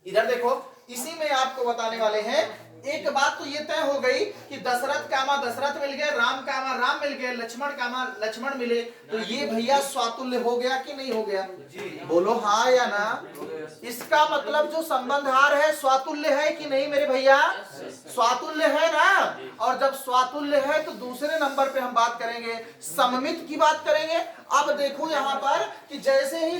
इधर देखो, इसी में आपको बताने वाले हैं। एक बात तो ये तय हो गई कि दशरथ कामा दशरथ मिल गए, राम कामा राम मिल गए, लक्ष्मण कामा लक्ष्मण मिले, तो ये भैया स्वातुल्य हो गया कि नहीं हो गया? बोलो हाँ या ना। इसका मतलब जो संबंधार है स्वातुल्य है कि नहीं मेरे भैया? स्वातुल्य है ना। और जब स्वातुल्य है तो दूसरे नंबर पे हम बात करेंगे, सममित की बात करेंगे। अब देखो यहाँ पर कि जैसे ही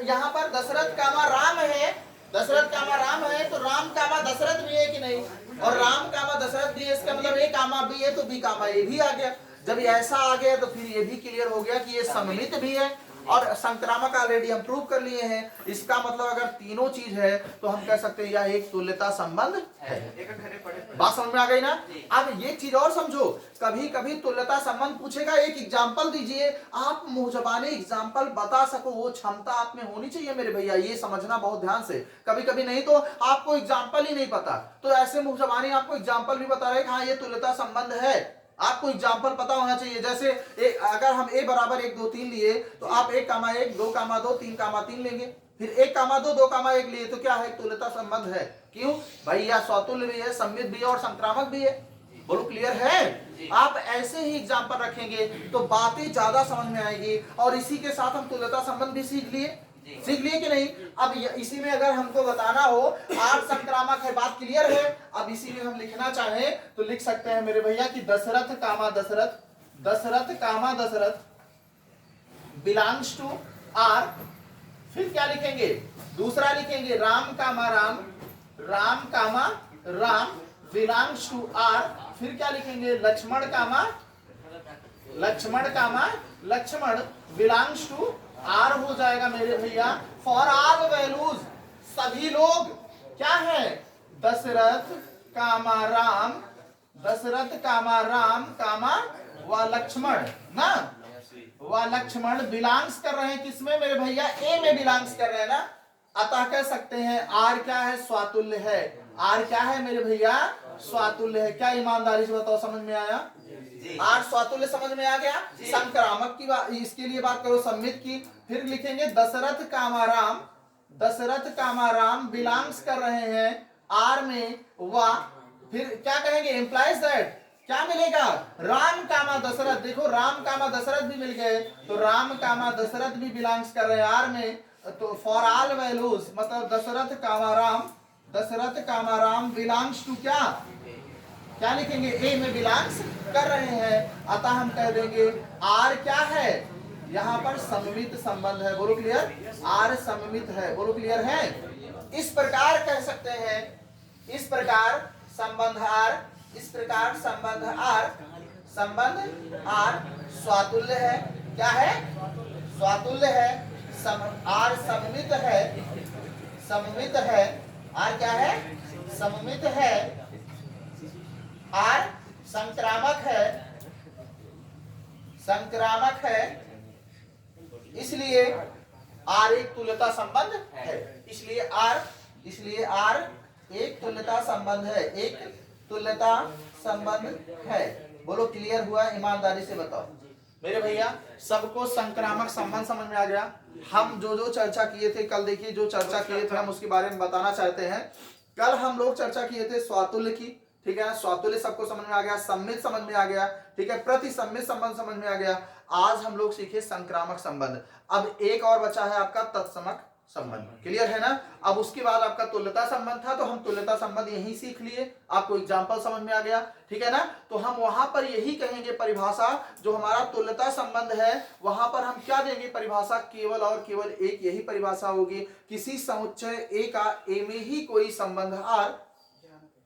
यहाँ पर दशरथ कामा राम है, दशरथ कामा राम है, तो राम कामा दशरथ भी है कि नहीं? और राम कामा दशरथ भी है, इसका मतलब ए कामा बी है तो बी कामा ए भी आ गया। जब ऐसा आ गया तो फिर ये भी क्लियर हो गया कि ये सममित भी है और संक्रामक ऑलरेडी हम प्रूव कर लिए हैं। इसका मतलब अगर तीनों चीज है तो हम कह सकते हैं यह एक तुल्यता संबंध है। बात समझ में आ गई ना? अब ये चीज और समझो, कभी कभी तुल्यता संबंध पूछेगा, एक एग्जांपल दीजिए, आप मुंहजबानी एग्जांपल बता सको, वो क्षमता आप में होनी चाहिए मेरे भैया। ये समझना बहुत ध्यान से। कभी कभी नहीं तो आपको एग्जांपल ही नहीं पता, तो ऐसे मुंहजबानी आपको एग्जांपल भी बता रहे कि हाँ ये तुल्यता संबंध है। आपको एग्जाम्पल पता होना चाहिए। जैसे अगर हम a बराबर 1 2 3 लिए तो आप 1 कामा 1 2 कामा 2 3 कामा 3 लेंगे, फिर 1 कामा 2 2 कामा 1 लिए तो क्या है? तुल्यता संबंध है। क्यों भाई? या स्वतुल्य भी है, सम्मित भी है और संक्रामक भी है। बोलो क्लियर है? आप ऐसे ही एग्जाम्पल रखेंगे तो बातें ज्यादा समझ में आएगी। और इसी के साथ हम तुल्यता संबंध भी सीख लिए कि नहीं? अब इसी में अगर हमको बताना हो 8 संक्रामक है, बात क्लियर है। अब इसी में हम लिखना चाहें तो लिख सकते हैं मेरे भैया कि दशरथ कामा दशरथ, दशरथ कामा दशरथ बिलोंग्स टू आर। फिर क्या लिखेंगे? दूसरा लिखेंगे राम कामा राम, राम कामा राम बिलोंग्स टू आर। फिर क्या लिखेंगे? लक्ष्मण कामा लक्ष्मण बिलोंग्स टू आर हो जाएगा मेरे भैया। फॉर ऑल वैल्यूज, सभी लोग क्या है? दशरथ कामा राम कामा व लक्ष्मण ना, व लक्ष्मण बिलोंग्स कर रहे हैं किसमें मेरे भैया? ए में बिलोंग्स कर रहे हैं ना। अतः कह सकते हैं आर क्या है? स्वातुल्य है। आर क्या है मेरे भैया? स्वातुल्य है। क्या ईमानदारी से बताओ, समझ में आया? आर स्वातुल्य समझ में आ गया। संक्रामक की बात, इसके लिए बात करो सम्मित की। फिर लिखेंगे दशरथ कामा राम बिलोंग्स कर रहे हैं आर में व, फिर क्या कहेंगे? एम्प्लाइज दैट क्या मिलेगा? राम कामा दशरथ। देखो राम कामा दशरथ भी मिल गए, तो राम कामा दशरथ भी बिलोंग्स कर रहे हैं आर में। तो फॉर ऑल वैल्यूज मतलब दशरथ कामा राम बिलोंग्स टू क्या लिखेंगे? ए में बिलोंग्स कर रहे हैं। अतः हम कह देंगे आर क्या है? यहाँ पर सममित संबंध है। बोलो क्लियर? आर सममित है। बोलो क्लियर है? इस प्रकार कह सकते हैं, इस प्रकार संबंध आर स्वातुल्य है। क्या है? स्वातुल्य है। आर सममित है आर क्या है? सममित है। आर संक्रामक है, संक्रामक है, इसलिए आर एक तुल्यता संबंध है। इसलिए आर एक तुल्यता संबंध है, एक तुल्यता संबंध है। बोलो क्लियर हुआ? ईमानदारी से बताओ मेरे भैया, सबको संक्रामक संबंध समझ में आ गया? हम जो चर्चा किए थे कल, देखिए जो चर्चा किए थे हम उसके बारे में बताना चाहते हैं। कल हम लोग चर्चा किए थे स्वातुल्य की, ठीक है ना? स्वातुल्य सबको समझ में आ गया, सम्मित समझ में आ गया, ठीक है, प्रति सम्मित संबंध समझ में आ गया। आज हम लोग सीखे संक्रामक संबंध। अब एक और बचा है आपका तत्समक संबंध, क्लियर है ना? अब उसके बाद आपका तुल्यता संबंध था, तो हम तुल्यता संबंध यहीं सीख लिए, आपको एग्जांपल समझ में आ गया, ठीक है ना? तो हम वहां पर यही कहेंगे परिभाषा, जो हमारा तुल्यता संबंध है वहां पर हम क्या देंगे परिभाषा? केवल और केवल एक यही परिभाषा होगी, किसी समुच्चय ए का ए में ही कोई संबंध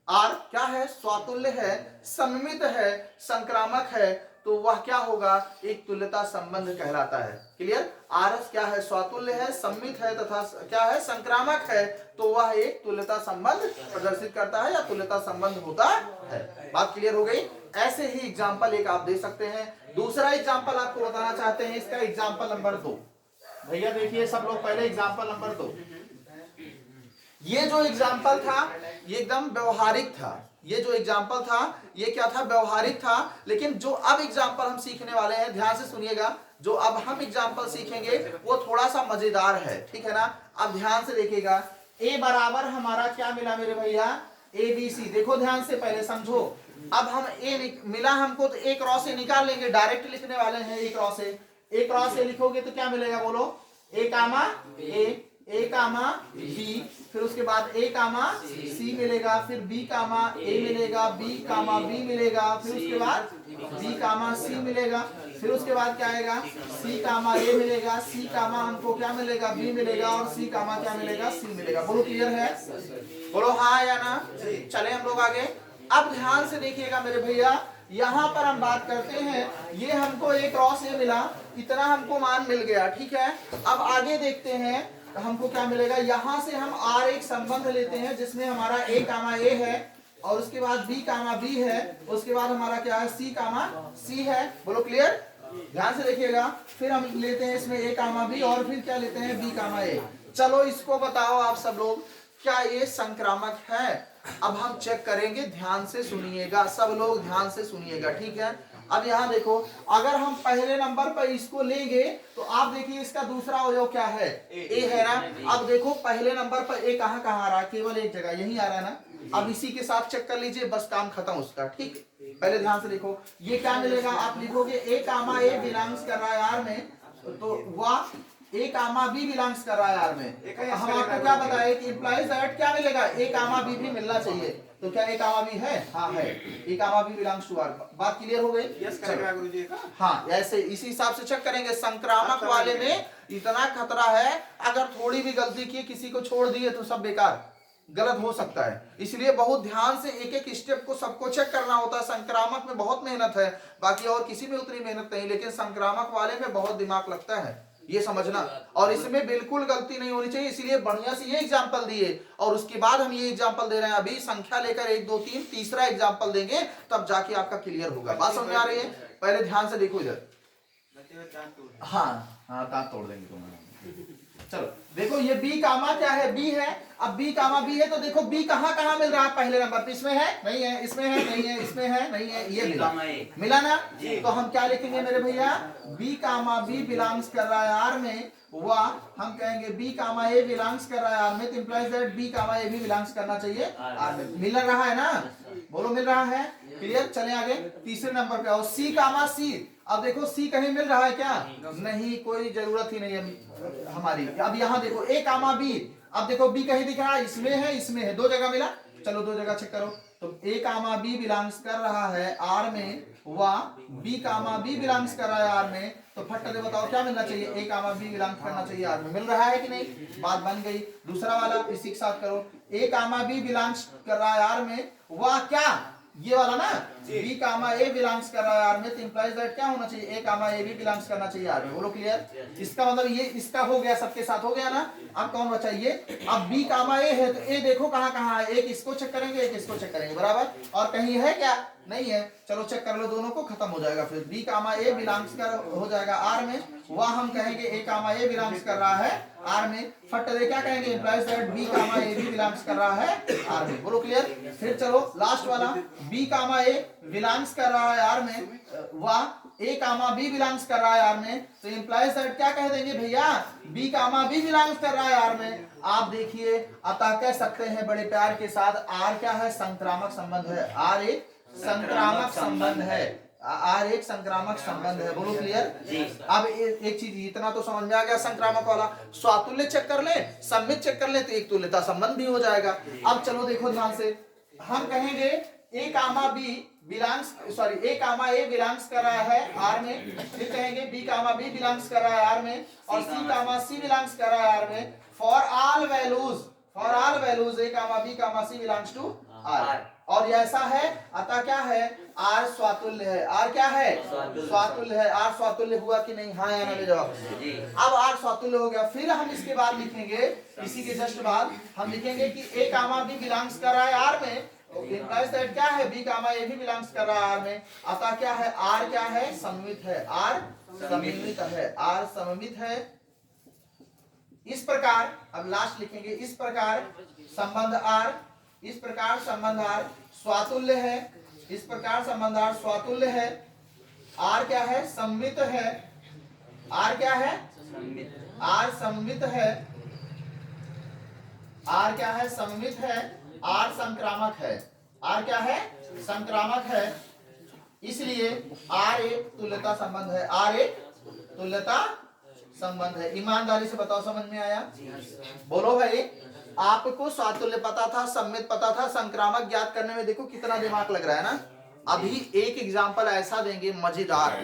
आर क्या है? स्वातुल्य है, सममित है, संक्रामक है, तो वह क्या होगा? एक तुल्यता संबंध कहलाता है। क्लियर? आरस क्या है? स्वातुल्य है, सम्मित है तथा क्या है? संक्रामक है, तो वह एक तुल्यता संबंध प्रदर्शित करता है या तुल्यता संबंध होता है। बात क्लियर हो गई? ऐसे ही एग्जाम्पल एक आप दे सकते हैं। दूसरा एग्जाम्पल आपको बताना चाहते हैं, इसका एग्जाम्पल नंबर 2। भैया देखिए सब लोग, पहले एग्जाम्पल नंबर 2। ये जो एग्जाम्पल था ये एकदम व्यवहारिक था। ये जो एग्जाम्पल था ये क्या था? व्यवहारिक था। लेकिन जो अब एग्जाम्पल हम सीखने वाले हैं, ध्यान से सुनिएगा, जो अब हम एग्जाम्पल सीखेंगे वो थोड़ा सा मजेदार है, ठीक है ना? अब ध्यान से देखिएगा। ए बराबर हमारा क्या मिला मेरे भैया? A B C. देखो ध्यान से, पहले समझो। अब हम ए मिला हमको, तो ए क्रॉस ए निकाल लेंगे, डायरेक्ट लिखने वाले हैं। ए क्रॉस ए लिखोगे तो क्या मिलेगा? बोलो, ए कामा ए कामा बी, फिर उसके बाद ए कामा सी मिलेगा, फिर बी कामा ए मिलेगा, बी कामा बी मिलेगा, फिर उसके बाद बी कामा सी मिलेगा, फिर उसके बाद क्या आएगा? सी कामा ए मिलेगा, सी कामा हमको क्या मिलेगा? बी मिलेगा, और सी कामा क्या मिलेगा? सी मिलेगा। बोलो क्लियर है? बोलो हाँ या ना? चले हम लोग आगे। अब ध्यान से देखिएगा मेरे भैया, यहाँ पर हम बात करते हैं, ये हमको ए क्रॉस ए मिला, इतना हमको मान मिल गया, ठीक है? अब आगे देखते हैं हमको क्या मिलेगा। यहां से हम आर एक संबंध लेते हैं जिसमें हमारा ए कामा ए है, और उसके बाद बी कामा बी है, उसके बाद हमारा क्या है? सी कामा सी है। बोलो क्लियर? ध्यान से देखिएगा। फिर हम लेते हैं इसमें ए कामा बी, और फिर क्या लेते हैं? बी कामा ए। चलो इसको बताओ आप सब लोग, क्या ये संक्रामक है? अब हम चेक करेंगे, ध्यान से सुनिएगा, सब लोग ध्यान से सुनिएगा, ठीक है? अब यहाँ देखो, अगर हम पहले नंबर पर इसको लेंगे तो आप देखिए इसका दूसरा अवयव क्या है? ए है ना? अब देखो पहले नंबर पर ए कहाँ कहाँ आ रहा है? केवल एक जगह, यही आ रहा है ना? अब इसी के साथ चेक कर लीजिए, बस काम खत्म उसका, ठीक? पहले ध्यान से देखो, ये क्या मिलेगा? आप लिखोगे ए कामा ए बिलोंग्स कर रहा है आर में, तो वह ए कामा बी बिलोंग्स कर रहा है आर में। हम आपको क्या बताए कि इंप्लाइज दैट क्या मिलेगा? ए कामा बी भी मिलना चाहिए। तो क्या ए कामा बी है? हाँ है। ए comma B belongs to are. बात क्लियर हो गई? यस करेगा गुरुजी। हाँ, ऐसे इसी हिसाब से चेक करेंगे। संक्रामक वाले में इतना खतरा है, अगर थोड़ी भी गलती की, किसी को छोड़ दिए तो सब बेकार, गलत हो सकता है। इसलिए बहुत ध्यान से एक एक स्टेप को सबको चेक करना होता है। संक्रामक में बहुत मेहनत है, बाकी और किसी में उतनी मेहनत नहीं, लेकिन संक्रामक वाले में बहुत दिमाग लगता है, ये समझना। और इसमें बिल्कुल गलती नहीं होनी चाहिए, इसलिए बढ़िया से ये एग्जाम्पल दिए, और उसके बाद हम ये एग्जाम्पल दे रहे हैं। अभी संख्या लेकर 1 2 3 तीसरा एग्जाम्पल देंगे, तब जाके आपका क्लियर होगा। बात समझ में आ रही है? पहले ध्यान से देखो इधर। हाँ हाँ, दांत तोड़ देंगे तुम्हारा। चलो देखो, ये बी कामा क्या है? बी है। अब बी कामा बी है, तो देखो बी कहाँ कहाँ मिल रहा है? पहले नंबर पे इसमें है, नहीं है, इसमें है, नहीं है, इसमें है, नहीं है, ये मिला ना? तो हम क्या लिखेंगे मेरे भैया? बी कामा बी बिलोंग्स कर रहा है आर में, वह हम कहेंगे बी कामा ए बिलोंग्स कर रहा है आर में, तो इंप्लाइज दैट बी कामा ए भी बिलोंग्स करना चाहिए आर में। मिल रहा है ना? बोलो मिल रहा है? क्लियर? चले आगे तीसरे नंबर पे आओ। सी कामा सी। अब देखो सी कहीं मिल रहा है क्या? नहीं, कोई जरूरत ही नहीं है हमारी। अब यहाँ देखो ए कामा बी, अब देखो बी कहीं दिख रहा है? इसमें है, इसमें है, 2 जगह मिला। चलो 2 जगह चेक करो। तो ए कामा बी बिलोंग्स कर रहा है आर में, वा बी कामा बी बिलोंग्स कर रहा है आर में, तो फट से बताओ क्या मिलना चाहिए? ए कामा बी बिलोंग्स करना चाहिए आर में। मिल रहा है कि नहीं? बात बन गई। दूसरा वाला इसी के साथ करो। ए कामा बी बिलोंग्स कर रहा है आर में, वह क्या ये वाला ना, बी कामा ए बिलोंग्स कर रहा है आर में, तो इंप्लाइज दैट क्या होना चाहिए, ए कामा ए भी बिलोंग्स करना चाहिए आर में। बोलो क्लियर। इसका मतलब ये इसका हो गया, सबके साथ हो गया ना। अब कौन बचा ये, अब बी कामा ए है तो ए देखो कहाँ कहाँ है, एक इसको चेक करेंगे एक इसको चेक करेंगे, बराबर। और कहीं है क्या, नहीं है, चलो चेक कर लो दोनों को, खत्म हो जाएगा। फिर बी कामा ए बिलोंग्स कर हो जाएगा आर में, वह हम कहेंगे ए कामा ए बिलोंग्स कर रहा है आर में। फट दे क्या कहेंगे, इंप्लाइज दैट बी कामा ए भी बिलोंग्स कर रहा है आर में। बोलो क्लियर। फिर चलो लास्ट वाला, बी कामा ए बिलोंग्स कर रहा है आर में, वह ए कामा बी बिलोंग्स कर रहा है आर में, तो इंप्लाइज दैट क्या कह देंगे भैया, बी कामा बी बिलोंग्स कर रहा है आर में। आप देखिए, अतः कह सकते हैं बड़े प्यार के साथ, आर क्या है, संक्रामक संबंध है। आर एक संक्रामक संबंध है, आर एक संक्रामक संबंध है। बोलो क्लियर। अब एक चीज इतना तो समझ में आ गया, संक्रामक वाला स्वातुल्य चेक कर ले, सम्मित चेक कर ले, तो एक तुल्यता संबंध भी हो जाएगा। अब चलो देखो ध्यान से, हम कहेंगे ए कामा बी बिलोंग्स, सॉरी ए कामा ए बिलोंग्स कर रहा है आर में, फिर कहेंगे बी कामा बी बिलोंग्स कर रहा है आर में, और सी कामा सी बिलोंग्स कर रहा है आर में। For all values A comma B comma C belongs to R. और ऐसा है, अतः क्या है, आर स्वातुल्य है। आर क्या है, स्वातुल्य है। आर स्वातुल्य हुआ कि नहीं, हाँ या ना में जवाब। अब आर स्वातुल्य हो गया। फिर हम इसके बाद लिखेंगे, इसी के जस्ट बाद हम लिखेंगे कि ए कामा बी बिलोंग्स कर रहा है आर में, इंप्लाइज दैट क्या है, बी कामा ए भी बिलोंग्स कर रहा है आर में। अतः क्या है, आर क्या है, सममित है। आर सममित है, आर सममित है। इस प्रकार, अब लास्ट लिखेंगे, इस प्रकार संबंध आर, इस प्रकार संबंध आर स्वातुल्य है, इस प्रकार संबंध आर स्वातुल्य है। आर क्या है, सम्मित है। आर क्या है, आर सम्मित है। आर क्या है, सम्मित है। आर संक्रामक है। आर क्या है, संक्रामक है। इसलिए आर एक तुल्यता संबंध है। आर एक तुल्यता संबंध है। ईमानदारी से बताओ, समझ में आया? बोलो भाई। आपको स्वातुल्य पता था, सम्मित पता था, संक्रामक ज्ञात करने में देखो कितना दिमाग लग रहा है ना। अभी एक एग्जांपल ऐसा देंगे मजेदार,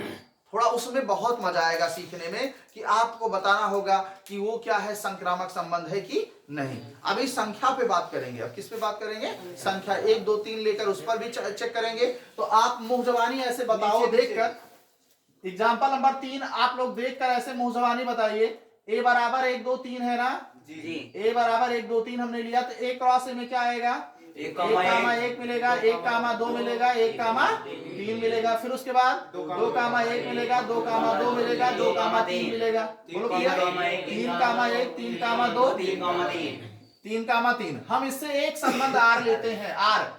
थोड़ा उसमें बहुत मजा आएगा सीखने में, कि आपको बताना होगा कि वो क्या है, संक्रामक संबंध है कि नहीं। अभी संख्या पे बात करेंगे। अब किस पे बात करेंगे, संख्या 1 2 3 लेकर उस पर भी चेक करेंगे। तो आप मुंह जबानी ऐसे बताओ देखकर, एग्जाम्पल नंबर 3 आप लोग देखकर ऐसे मुंह जबानी बताइए। ए बराबर 1 2 3 है ना जी। ए बराबर 1 2 3 हमने लिया, तो ए क्रॉस ए में क्या आएगा, 1 कामा 1 मिलेगा, 1 कामा 2 मिलेगा, 1 कामा 3 मिलेगा। फिर उसके बाद 2 कामा 1 मिलेगा, 2 कामा 2 मिलेगा, 2 कामा 3 मिलेगा। बोलो क्या, 3 कामा 1 3 कामा 2 3 कामा 3 3 कामा 3। हम इससे एक संबंध आर लेते हैं। आर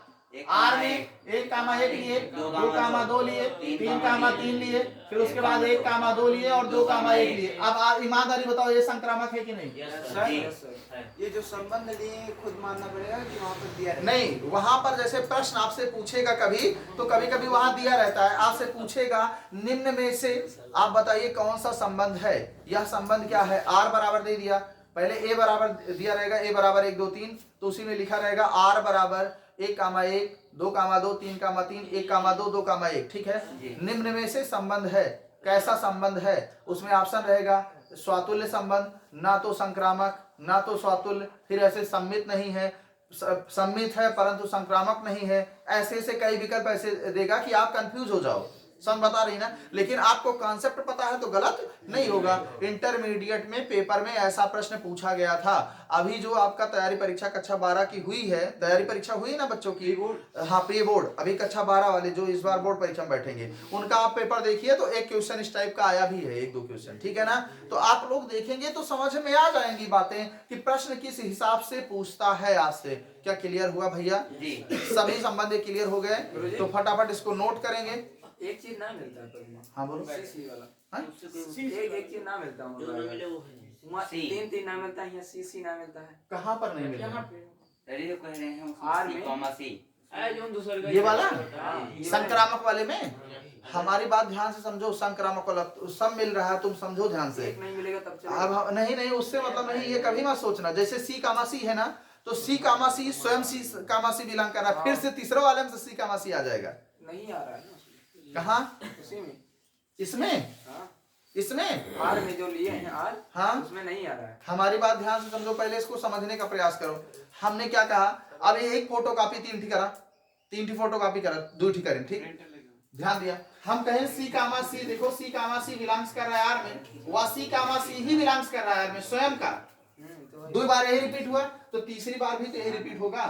आर में 1 कामा 1 लिए, 2 कामा 2 लिए, 3 कामा 3 लिए, फिर उसके बाद 1 कामा 2 लिए और 2 कामा 1 लिए। अब आप ईमानदारी बताओ, ये संक्रामक है कि नहीं? ये जो संबंध लिए खुद मानना पड़ेगा कि वहाँ पर दिया नहीं, वहां पर जैसे प्रश्न आपसे पूछेगा कभी, तो कभी कभी वहां दिया रहता है। आपसे पूछेगा निम्न में से आप बताइए कौन सा संबंध है। यह संबंध क्या है, आर बराबर दे दिया, पहले ए बराबर दिया रहेगा, ए बराबर 1 2 3, तो उसी में लिखा रहेगा आर बराबर 1 कामा 1 2 कामा 2 3 कामा 3 1 कामा 2 2 कामा 1। ठीक है, निम्न में से संबंध है। कैसा संबंध है, उसमें ऑप्शन रहेगा स्वातुल्य संबंध, ना तो संक्रामक ना तो स्वातुल्य, फिर ऐसे सम्मित नहीं है, सम्मित है परंतु संक्रामक नहीं है। ऐसे से कई विकल्प ऐसे देगा कि आप कंफ्यूज हो जाओ। समझ बता रही ना, लेकिन आपको कॉन्सेप्ट पता है तो गलत नहीं होगा। इंटरमीडिएट में पेपर में ऐसा प्रश्न पूछा गया था। अभी जो आपका तैयारी परीक्षा कक्षा 12 की हुई है, तैयारी परीक्षा हुई ना बच्चों की, हाँ प्री बोर्ड, अभी कक्षा 12 वाले जो इस बार बोर्ड परीक्षा में बैठेंगे, उनका आप पेपर देखिए तो एक क्वेश्चन इस टाइप का आया भी है, 1 2 क्वेश्चन। ठीक है ना, तो आप लोग देखेंगे तो समझ में आ जाएंगी बातें कि प्रश्न किस हिसाब से पूछता है आपसे। क्या क्लियर हुआ भैया? सभी संबंध क्लियर हो गए? तो फटाफट इसको नोट करेंगे। एक चीज ना मिलता है पर हाँ बोलो। सी वाला एक चीज ना मिलता है, वहाँ 3 3 ना मिलता है, यहाँ सी ना मिलता है। कहाँ पर नहीं मिलता? यहाँ पे जो कह रहे हैं आर में ये वाला संक्रामक वाले में हमारी बात ध्यान से समझो। संक्रामक वाला सब मिल रहा है, तुम समझो ध्यान से। एक नहीं मिलेगा तब चलेगा। अब नहीं उससे मतलब नहीं, ये कभी मत सोचना। जैसे सी कामा सी है ना, तो सी कामा सी स्वयं सी कामा सी बिलोंग कर रहा है, फिर से तीसरे वाले में सी कामा सी आ जाएगा। नहीं आ रहा है ना, कहाँ? उसी में, इसमें, हाँ इसमें आर में जो लिए हैं आर, हाँ उसमें नहीं आ रहा है। हमारी बात ध्यान से समझो, पहले इसको समझने का प्रयास करो। हमने क्या कहा, अब ये एक फोटो कॉपी 3 ठीक करा, 3 ठी फोटो कॉपी करा 2 ठी करें, ठीक ध्यान दिया। हम कहें सी कामा सी, देखो सी कामा सी बिलोंग्स कर रहा है आर में, वह सी कामा सी ही बिलोंग्स कर रहा है आर में स्वयं का। 2 बार यही रिपीट हुआ तो तीसरी बार भी तो यही रिपीट होगा,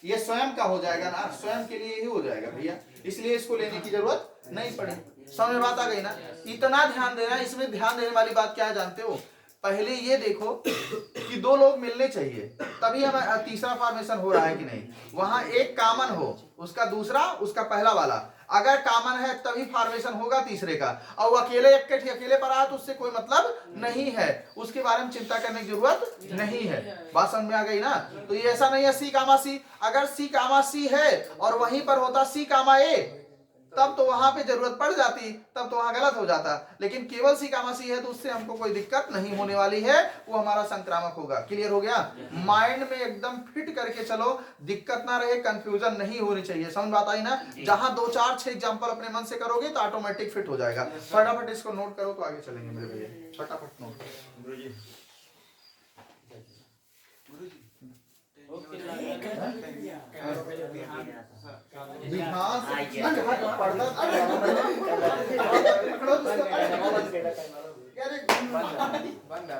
ये स्वयं का हो जाएगा ना, स्वयं के लिए ही हो जाएगा भैया, इसलिए इसको लेने की जरूरत नहीं पड़ी। समझ में बात आ गई ना। इतना ध्यान देना, इसमें ध्यान देने वाली बात क्या है जानते हो, पहले ये देखो कि 2 लोग मिलने चाहिए तभी हमें तीसरा फॉर्मेशन हो रहा है कि नहीं, वहां एक कॉमन हो उसका दूसरा उसका पहला वाला, अगर कॉमन है तभी फॉर्मेशन होगा तीसरे का, और वो अकेले अकेले पर आया तो उससे कोई मतलब नहीं है, उसके बारे में चिंता करने की जरूरत नहीं है। बात समझ में आ गई ना। तो ये ऐसा नहीं है सी कामा सी, अगर सी कामा सी है और वहीं पर होता सी कामा ए तब तो वहां पे जरूरत पड़ जाती, तब तो वहां गलत हो जाता, लेकिन केवल सी कामा सी है तो उससे हमको कोई दिक्कत नहीं होने वाली है, वो हमारा संक्रामक होगा। क्लियर हो गया। माइंड में एकदम फिट करके चलो, दिक्कत ना रहे, कंफ्यूजन नहीं होनी चाहिए। समझ बात आई ना। जहां 2 4 6 एग्जांपल अपने मन से करोगे तो ऑटोमेटिक फिट हो जाएगा। फटाफट इसको नोट करो तो आगे चलेंगे मेरे भैया, फटाफट नोट करो। बंद